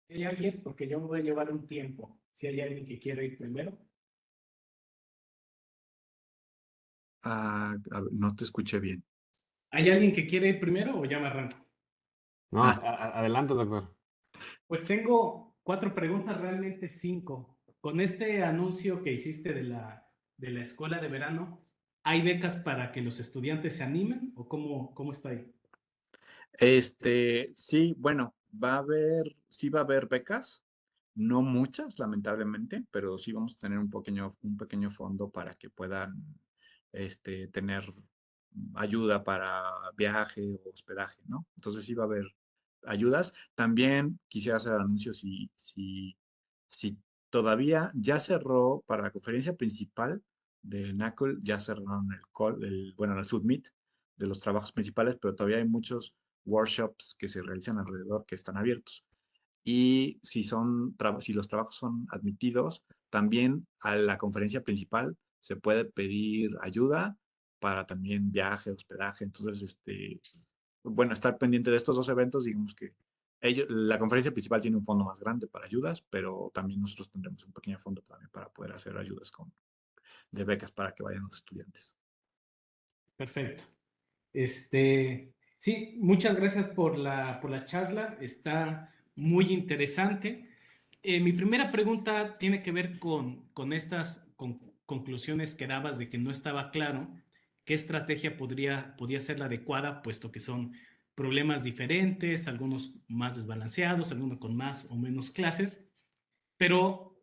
Si hay alguien, porque yo me voy a llevar un tiempo. Si hay alguien que quiera ir primero. A ver, no te escuché bien. ¿Hay alguien que quiere ir primero o ya me arranco? No, Ah, adelante, doctor. Pues tengo 4 preguntas, realmente 5. Con este anuncio que hiciste de la escuela de verano, ¿hay becas para que los estudiantes se animen o cómo está ahí? sí, bueno, sí va a haber becas, no muchas, lamentablemente, pero sí vamos a tener un pequeño fondo para que puedan, tener ayuda para viaje o hospedaje, ¿no? Entonces sí va a haber ayudas. También quisiera hacer anuncios si todavía ya cerró para la conferencia principal de NACL, ya cerraron bueno, el submit de los trabajos principales, pero todavía hay muchos workshops que se realizan alrededor que están abiertos. Y si los trabajos son admitidos, también a la conferencia principal se puede pedir ayuda para también viaje, hospedaje. Entonces, bueno, estar pendiente de estos dos eventos, digamos que la conferencia principal tiene un fondo más grande para ayudas, pero también nosotros tendremos un pequeño fondo también para poder hacer ayudas de becas para que vayan los estudiantes. Perfecto. Sí, muchas gracias por la charla. Está muy interesante. Mi primera pregunta tiene que ver con estas conclusiones que dabas de que no estaba claro qué estrategia podría ser la adecuada, puesto que son problemas diferentes, algunos más desbalanceados, algunos con más o menos clases, pero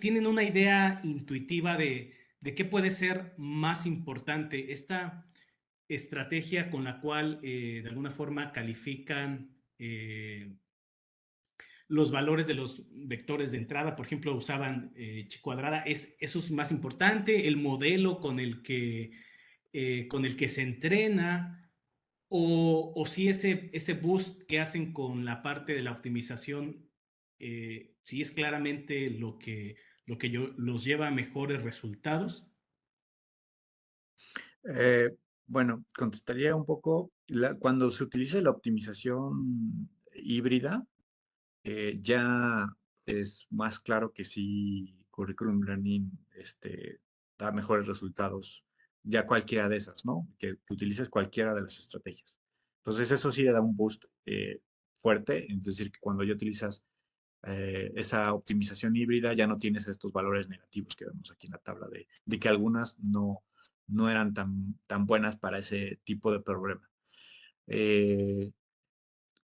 tienen una idea intuitiva de qué puede ser más importante. Esta estrategia con la cual de alguna forma califican los valores de los vectores de entrada, por ejemplo, usaban chi cuadrada, eso es más importante, el modelo con el que se entrena, o si ese boost que hacen con la parte de la optimización, si es claramente los lleva a mejores resultados. Eh, bueno, contestaría un poco, cuando se utiliza la optimización híbrida, ya es más claro que sí, Curriculum Learning da mejores resultados, ya cualquiera de esas, ¿no? Que utilices cualquiera de las estrategias. Entonces, eso sí le da un boost fuerte, es decir, que cuando ya utilizas esa optimización híbrida, ya no tienes estos valores negativos que vemos aquí en la tabla de que algunas no eran tan buenas para ese tipo de problema. Eh,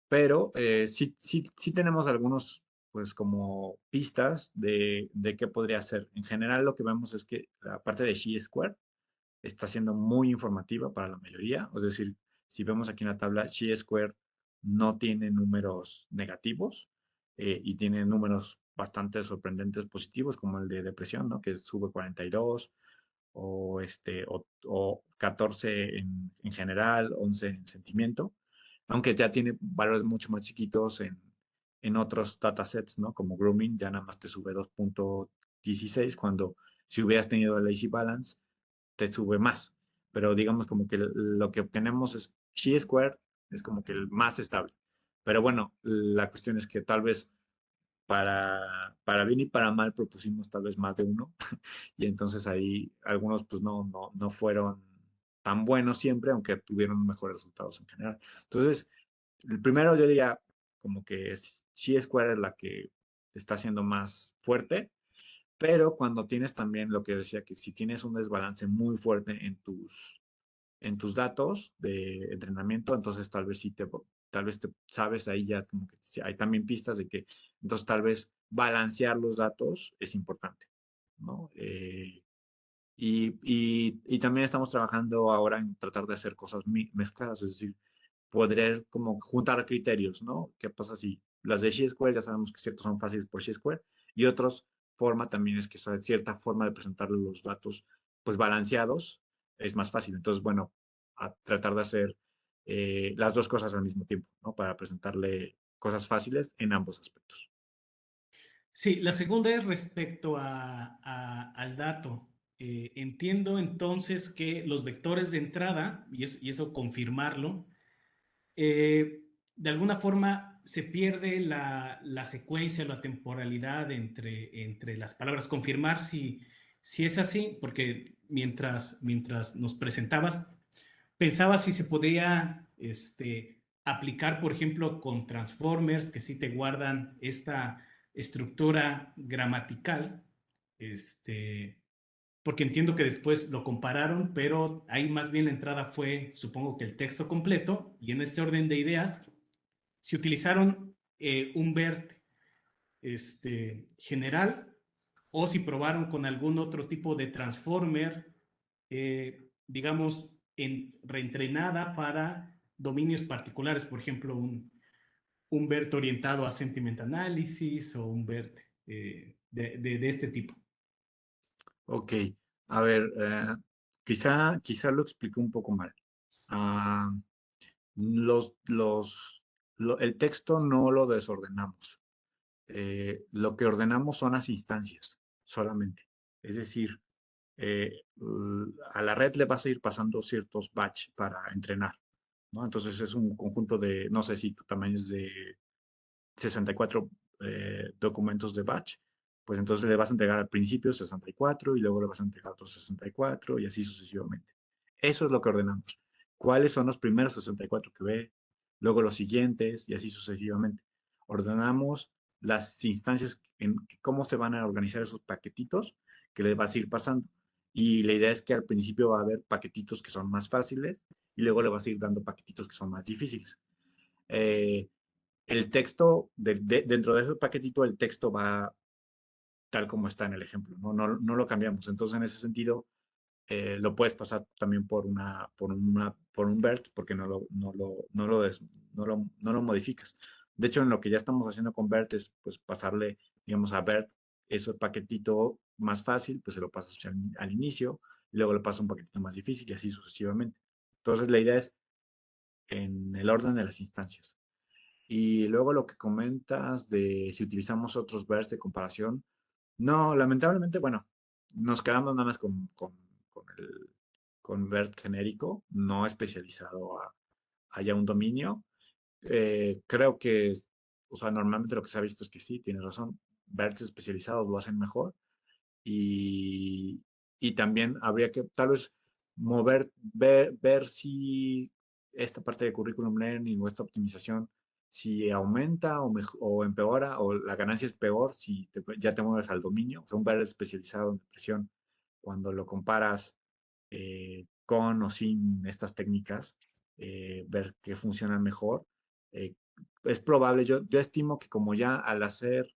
pero sí tenemos algunos, pues como pistas de qué podría ser. En general lo que vemos es que la parte de chi-square está siendo muy informativa para la mayoría. Es decir, si vemos aquí en la tabla, chi-square no tiene números negativos y tiene números bastante sorprendentes positivos, como el de depresión, ¿no? Que sube 42 o 14 en general, 11 en sentimiento, aunque ya tiene valores mucho más chiquitos en otros datasets, ¿no? Como Grooming, ya nada más te sube 2.16, cuando si hubieras tenido el Lazy Balance, te sube más. Pero digamos como que lo que obtenemos es chi-square, es como que el más estable. Pero bueno, la cuestión es que tal vez para bien y para mal propusimos tal vez más de uno y entonces ahí algunos pues no fueron tan buenos siempre, aunque tuvieron mejores resultados en general. Entonces, el primero yo diría como que Chi-Square es la que está siendo más fuerte, pero cuando tienes también lo que decía, que si tienes un desbalance muy fuerte en tus datos de entrenamiento, entonces tal vez te sabes ahí ya como que hay también pistas de que entonces tal vez balancear los datos es importante, ¿no? Y también estamos trabajando ahora en tratar de hacer cosas mezcladas, es decir, poder como juntar criterios, ¿no? ¿Qué pasa si las de Chi-Square ya sabemos que ciertos son fáciles por Chi-Square y otros forma también es que cierta forma de presentar los datos pues balanceados es más fácil. Entonces, bueno, a tratar de hacer las dos cosas al mismo tiempo, ¿no? Para presentarle cosas fáciles en ambos aspectos. Sí, la segunda es respecto al dato. Entiendo entonces que los vectores de entrada, y eso confirmarlo, de alguna forma se pierde la secuencia, la temporalidad entre las palabras. Confirmar si es así, porque mientras nos presentabas, pensaba si se podía aplicar, por ejemplo, con transformers que sí te guardan esta estructura gramatical, porque entiendo que después lo compararon, pero ahí más bien la entrada fue, supongo que el texto completo, y en este orden de ideas, si utilizaron un BERT general o si probaron con algún otro tipo de transformer, digamos, reentrenada para dominios particulares, por ejemplo, un BERT orientado a sentiment analysis o un BERT de este tipo. Ok, a ver, quizá lo expliqué un poco mal. Ah, los, los, el texto no lo desordenamos. Lo que ordenamos son las instancias solamente. Es decir, a la red le vas a ir pasando ciertos batch para entrenar, ¿no? Entonces es un conjunto de, no sé si tu tamaño es de 64 documentos de batch, pues entonces le vas a entregar al principio 64 y luego le vas a entregar otros 64 y así sucesivamente. Eso es lo que ordenamos. ¿Cuáles son los primeros 64 que ve? Luego los siguientes y así sucesivamente. Ordenamos las instancias en cómo se van a organizar esos paquetitos que le vas a ir pasando. Y la idea es que al principio va a haber paquetitos que son más fáciles y luego le vas a ir dando paquetitos que son más difíciles. Eh, el texto, dentro de ese paquetito, el texto va tal como está en el ejemplo, no lo cambiamos. Entonces, en ese sentido, lo puedes pasar también por un BERT porque no lo modificas. De hecho, en lo que ya estamos haciendo con BERT es pues pasarle, digamos, a BERT ese paquetito más fácil, pues se lo pasas al inicio, y luego le pasas un paquetito más difícil y así sucesivamente. Entonces, la idea es en el orden de las instancias. Y luego lo que comentas de si utilizamos otros BERTs de comparación, no, lamentablemente, bueno, nos quedamos nada más con BERT genérico, no especializado a ya un dominio. Creo que, o sea, normalmente lo que se ha visto es que sí, tienes razón, BERTs especializados lo hacen mejor y, y también habría que tal vez ver si esta parte de curriculum learning o esta optimización, si aumenta o empeora o la ganancia es peor si ya te mueves al dominio, o sea, un ver especializado en depresión, cuando lo comparas con o sin estas técnicas, ver qué funciona mejor. Eh, es probable, yo estimo que como ya al hacer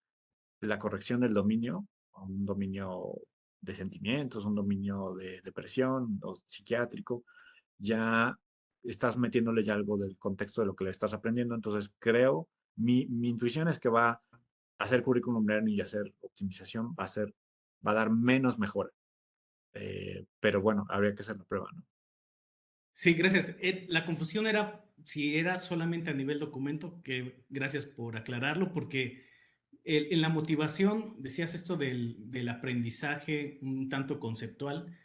la corrección del dominio, un dominio de sentimientos, un dominio de depresión o psiquiátrico, ya estás metiéndole ya algo del contexto de lo que le estás aprendiendo. Entonces, creo, mi intuición es que va a hacer curriculum learning y hacer optimización, va a dar menos mejora. Pero bueno, habría que hacer la prueba, ¿no? Sí, gracias. La confusión era si era solamente a nivel documento, que gracias por aclararlo, porque en la motivación decías esto del aprendizaje un tanto conceptual.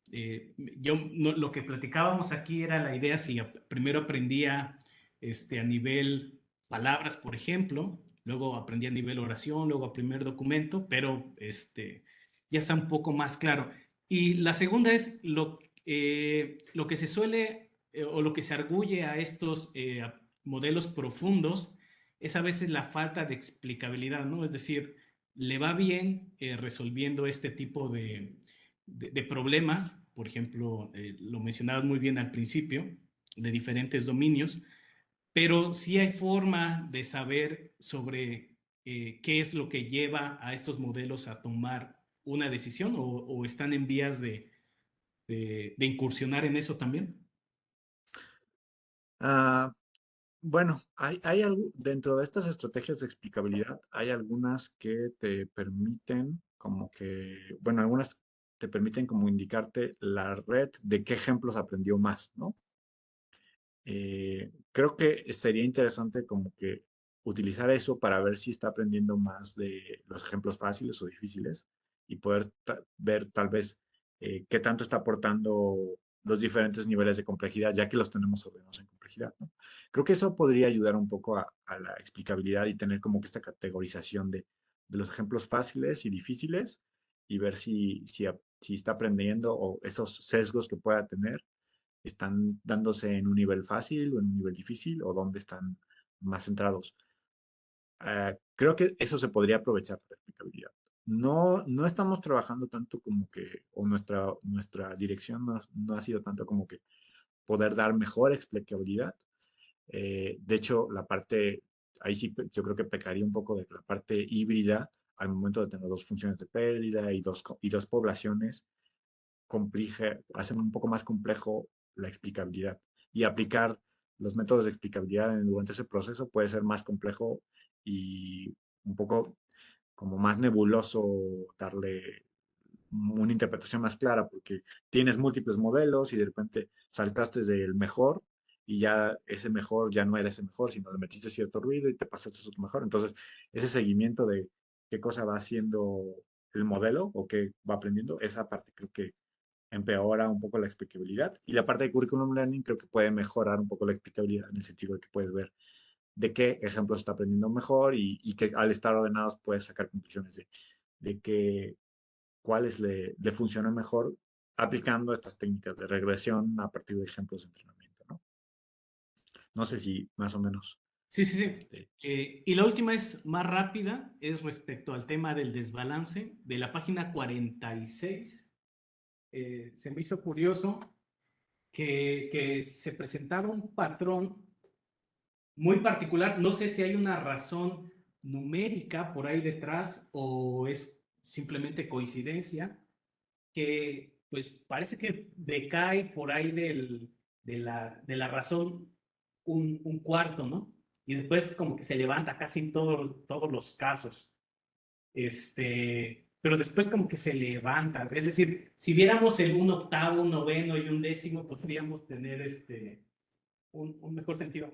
Lo que platicábamos aquí era la idea si primero aprendía a nivel palabras, por ejemplo, luego aprendía a nivel oración, luego a primer documento, pero ya está un poco más claro. Y la segunda es lo que se suele o lo que se arguye a estos modelos profundos es a veces la falta de explicabilidad, ¿no? Es decir, le va bien resolviendo este tipo de problemas, por ejemplo, lo mencionabas muy bien al principio, de diferentes dominios, pero sí hay forma de saber sobre qué es lo que lleva a estos modelos a tomar una decisión o están en vías de incursionar en eso también. Ah, bueno, hay algo, dentro de estas estrategias de explicabilidad, hay algunas que te permiten como que, bueno, algunas te permiten como indicarte la red de qué ejemplos aprendió más, ¿no? Creo que sería interesante como que utilizar eso para ver si está aprendiendo más de los ejemplos fáciles o difíciles y poder ver tal vez qué tanto está aportando los diferentes niveles de complejidad, ya que los tenemos ordenados en complejidad, ¿no? Creo que eso podría ayudar un poco a la explicabilidad y tener como que esta categorización de los ejemplos fáciles y difíciles y ver si está aprendiendo o esos sesgos que pueda tener están dándose en un nivel fácil o en un nivel difícil o dónde están más centrados. Creo que eso se podría aprovechar para la explicabilidad. No estamos trabajando tanto como que, o nuestra dirección no ha sido tanto como que poder dar mejor explicabilidad. De hecho, ahí sí yo creo que pecaría un poco de la parte híbrida al momento de tener dos funciones de pérdida y dos poblaciones hacen un poco más complejo la explicabilidad y aplicar los métodos de explicabilidad durante ese proceso puede ser más complejo y un poco como más nebuloso darle una interpretación más clara, porque tienes múltiples modelos y de repente saltaste del mejor y ya ese mejor ya no era ese mejor, sino le metiste cierto ruido y te pasaste a otro mejor. Entonces, ese seguimiento de qué cosa va haciendo el modelo o qué va aprendiendo, esa parte creo que empeora un poco la explicabilidad. Y la parte de curriculum learning creo que puede mejorar un poco la explicabilidad en el sentido de que puedes ver de qué ejemplos está aprendiendo mejor y que al estar ordenados puedes sacar conclusiones de que cuáles le funcionan mejor aplicando estas técnicas de regresión a partir de ejemplos de entrenamiento, ¿no? No sé si más o menos. Sí, sí, sí. Este, Y la última es más rápida, es respecto al tema del desbalance de la página 46. Se me hizo curioso que se presentaba un patrón muy particular. No sé si hay una razón numérica por ahí detrás o es simplemente coincidencia, que pues parece que decae por ahí de la razón un cuarto, ¿no? Y después como que se levanta casi en todos los casos. Pero después como que se levanta. Es decir, si viéramos en un octavo, un noveno y un décimo, podríamos tener un mejor sentido.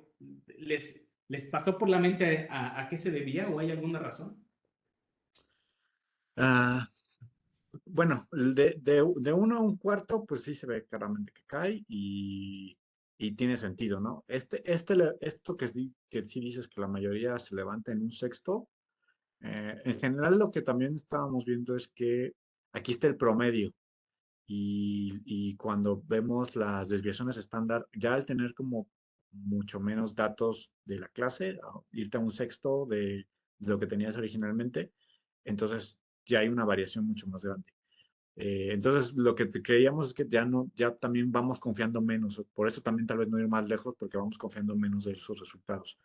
¿Les pasó por la mente a qué se debía o hay alguna razón? ah, bueno, de uno a un cuarto, pues sí se ve claramente que cae y tiene sentido, ¿no? Esto que sí dices que la mayoría se levanta en un sexto, en general lo que también estábamos viendo es que aquí está el promedio. Y cuando vemos las desviaciones estándar, ya al tener como mucho menos datos de la clase, irte a un sexto de lo que tenías originalmente, entonces ya hay una variación mucho más grande. Entonces lo que creíamos es que ya no, ya también vamos confiando menos, por eso también tal vez no ir más lejos, porque vamos confiando menos de esos resultados.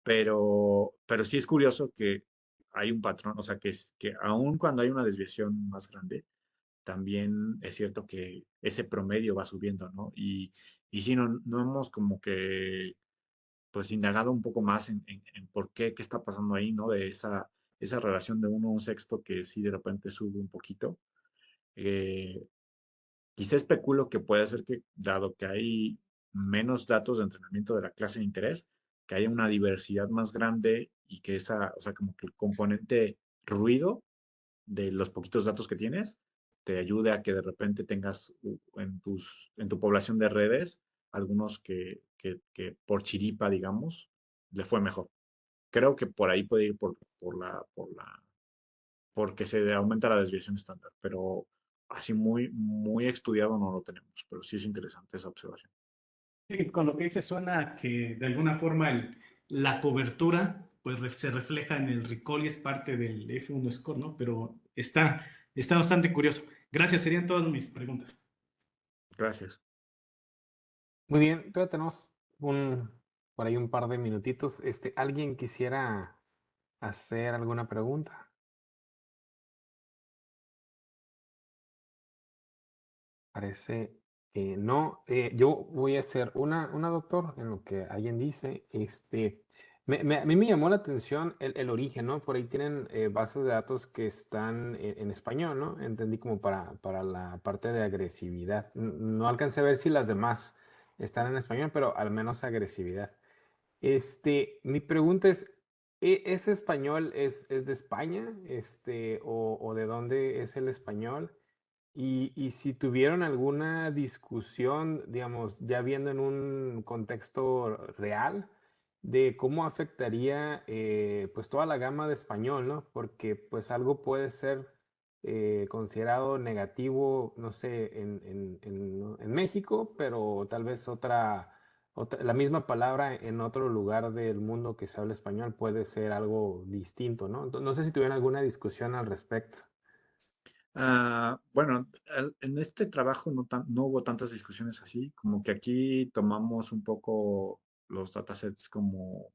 Pero sí es curioso que hay un patrón, o sea, que aun cuando hay una desviación más grande, también es cierto que ese promedio va subiendo, ¿no? Y sí, no hemos como que, pues, indagado un poco más en por qué está pasando ahí, ¿no? De esa relación de uno a un sexto que sí de repente sube un poquito. Eh, Quizá especulo que puede ser que, dado que hay menos datos de entrenamiento de la clase de interés, que haya una diversidad más grande y que o sea, como que el componente ruido de los poquitos datos que tienes te ayude a que de repente tengas en tu población de redes algunos que por chiripa, digamos, le fue mejor. Creo que por ahí puede ir porque se aumenta la desviación estándar, pero así muy estudiado no lo tenemos, pero sí es interesante esa observación. Sí, con lo que dice suena que de alguna forma la cobertura pues se refleja en el recall y es parte del F1 score, ¿no? Pero está bastante curioso. Gracias, serían todas mis preguntas. Gracias. Muy bien, todavía tenemos por ahí un par de minutitos. ¿Alguien quisiera hacer alguna pregunta? Parece que no. Yo voy a hacer una doctor, en lo que alguien dice. A mí me llamó la atención el origen, ¿no? Por ahí tienen bases de datos que están en español, ¿no? Entendí como para la parte de agresividad. No alcancé a ver si las demás están en español, pero al menos agresividad. Mi pregunta es, ¿ese español es de España? O de dónde es el español? Y si tuvieron alguna discusión, digamos, ya viendo en un contexto real, de cómo afectaría pues toda la gama de español, ¿no? Porque pues algo puede ser considerado negativo, no sé, en México, pero tal vez la misma palabra en otro lugar del mundo que se habla español puede ser algo distinto, ¿no? Entonces, no sé si tuvieron alguna discusión al respecto. Bueno, en este trabajo no hubo tantas discusiones así, como que aquí tomamos un poco los datasets como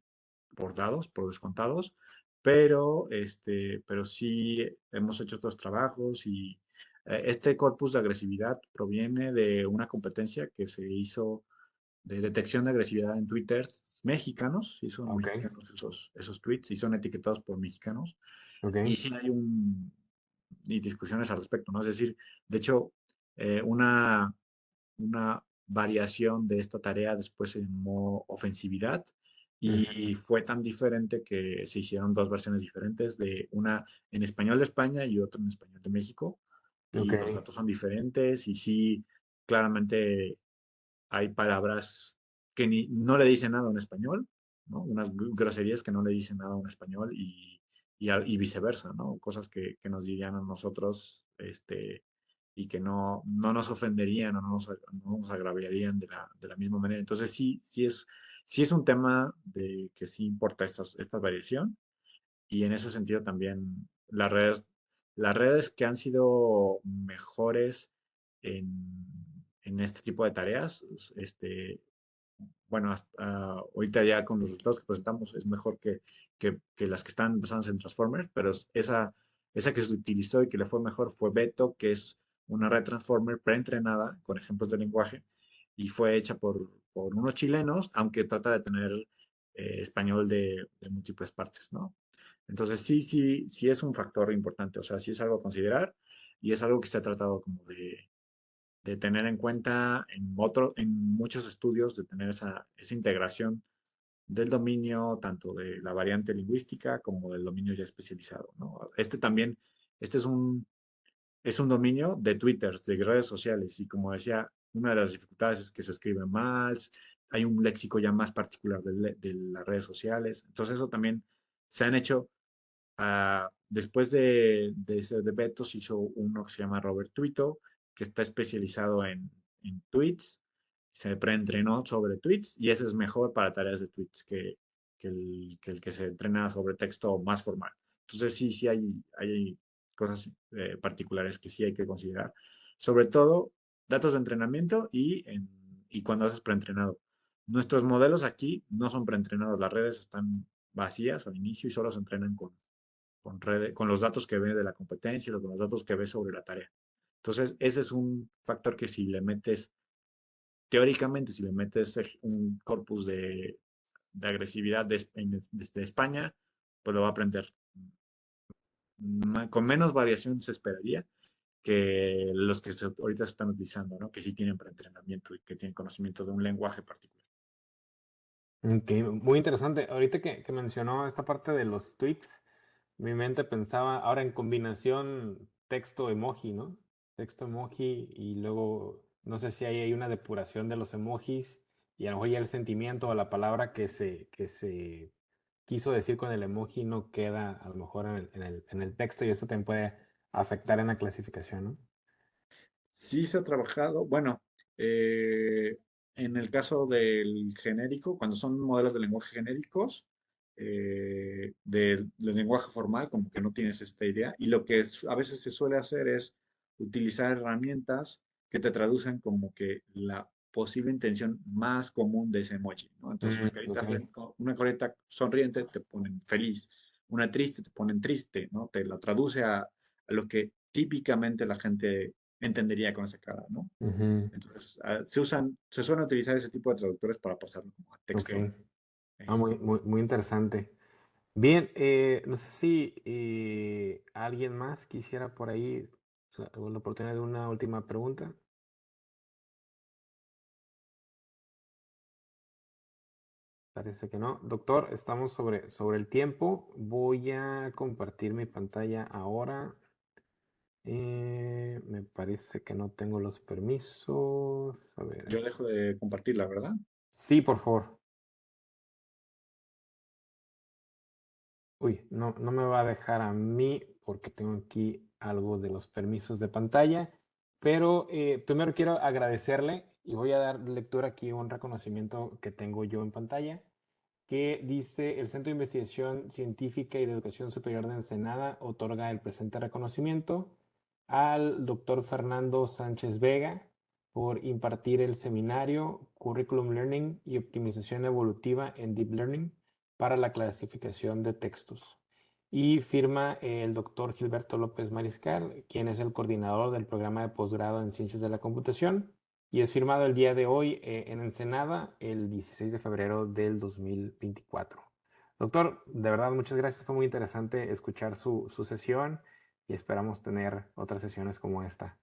por dados, por descontados, pero sí hemos hecho otros trabajos y este corpus de agresividad proviene de una competencia que se hizo de detección de agresividad en Twitter mexicanos, sí son Ok, mexicanos esos tweets, y son etiquetados por mexicanos, ok. y sí hay y discusiones al respecto, ¿no? Es decir, de hecho, una variación de esta tarea después se llamó ofensividad Ujú, y fue tan diferente que se hicieron dos versiones diferentes, de una en español de España y otra en español de México, ok. y los datos son diferentes y sí, claramente hay palabras que no le dicen nada a un español, ¿no? Unas groserías que no le dicen nada a un español y viceversa, ¿no? Cosas que nos dirían a nosotros, y que no nos ofenderían o no nos agraviarían de la misma manera. Entonces sí es un tema de que sí importa esta variación, y en ese sentido también las redes que han sido mejores en este tipo de tareas, bueno, ahorita ya con los resultados que presentamos es mejor que las que están basadas en Transformers, pero esa que se utilizó y que le fue mejor fue Beto, que es una red Transformer preentrenada con ejemplos de lenguaje y fue hecha por unos chilenos, aunque trata de tener español de múltiples partes, ¿no? Entonces sí es un factor importante, o sea, sí es algo a considerar y es algo que se ha tratado como de tener en cuenta en muchos estudios, de tener esa integración del dominio, tanto de la variante lingüística como del dominio ya especializado, ¿no? Este es un dominio de Twitter, de redes sociales, y como decía, una de las dificultades es que se escribe mal, hay un léxico ya más particular de las redes sociales, entonces eso también se han hecho. Después de Beto se hizo uno que se llama Robert Twito, que está especializado en tweets, se preentrenó sobre tweets y ese es mejor para tareas de tweets que el que se entrena sobre texto más formal. Entonces sí hay cosas particulares que sí hay que considerar. Sobre todo datos de entrenamiento y cuando haces preentrenado. Nuestros modelos aquí no son preentrenados, las redes están vacías al inicio y solo se entrenan con los datos que ve de la competencia, con los datos que ve sobre la tarea. Entonces, ese es un factor que si le metes, teóricamente, si le metes un corpus de agresividad desde España, pues lo va a aprender. Con menos variación se esperaría que los que ahorita se están utilizando, ¿no? Que sí tienen preentrenamiento y que tienen conocimiento de un lenguaje particular. Ok, muy interesante. Ahorita que mencionó esta parte de los tweets, mi mente pensaba ahora en combinación texto-emoji, ¿no? Texto-emoji y luego no sé si hay una depuración de los emojis y a lo mejor ya el sentimiento o la palabra que se quiso decir con el emoji no queda a lo mejor en el texto y eso también puede afectar en la clasificación, ¿no? Sí se ha trabajado, bueno, en el caso del genérico, cuando son modelos de lenguaje genéricos, del lenguaje formal, como que no tienes esta idea, y lo que a veces se suele hacer es utilizar herramientas que te traducen como que la posible intención más común de ese emoji, ¿no? Entonces, Ok. una carita sonriente te ponen feliz, una triste te ponen triste, ¿no? Te la traduce a lo que típicamente la gente entendería con esa cara, ¿no? Ujú, Entonces, se suelen utilizar ese tipo de traductores para pasarlo como a ok. texto. Ah, eh, muy interesante. Bien, no sé si alguien más quisiera por ahí la oportunidad de una última pregunta. Parece que no. Doctor, estamos sobre el tiempo. Voy a compartir mi pantalla ahora. Me parece que no tengo los permisos. A ver. yo dejo de compartirla, ¿verdad? Sí, por favor. Uy, no me va a dejar a mí porque tengo aquí algo de los permisos de pantalla. Pero primero quiero agradecerle y voy a dar lectura aquí a un reconocimiento que tengo yo en pantalla, que dice: el Centro de Investigación Científica y de Educación Superior de Ensenada otorga el presente reconocimiento al doctor Fernando Sánchez Vega por impartir el seminario Curriculum Learning y Optimización Evolutiva en Deep Learning para la clasificación de textos. Y firma el doctor Gilberto López Mariscal, quien es el coordinador del programa de posgrado en Ciencias de la Computación. y es firmado el día de hoy en Ensenada, el 16 de febrero del 2024. Doctor, de verdad, muchas gracias. Fue muy interesante escuchar su sesión y esperamos tener otras sesiones como esta.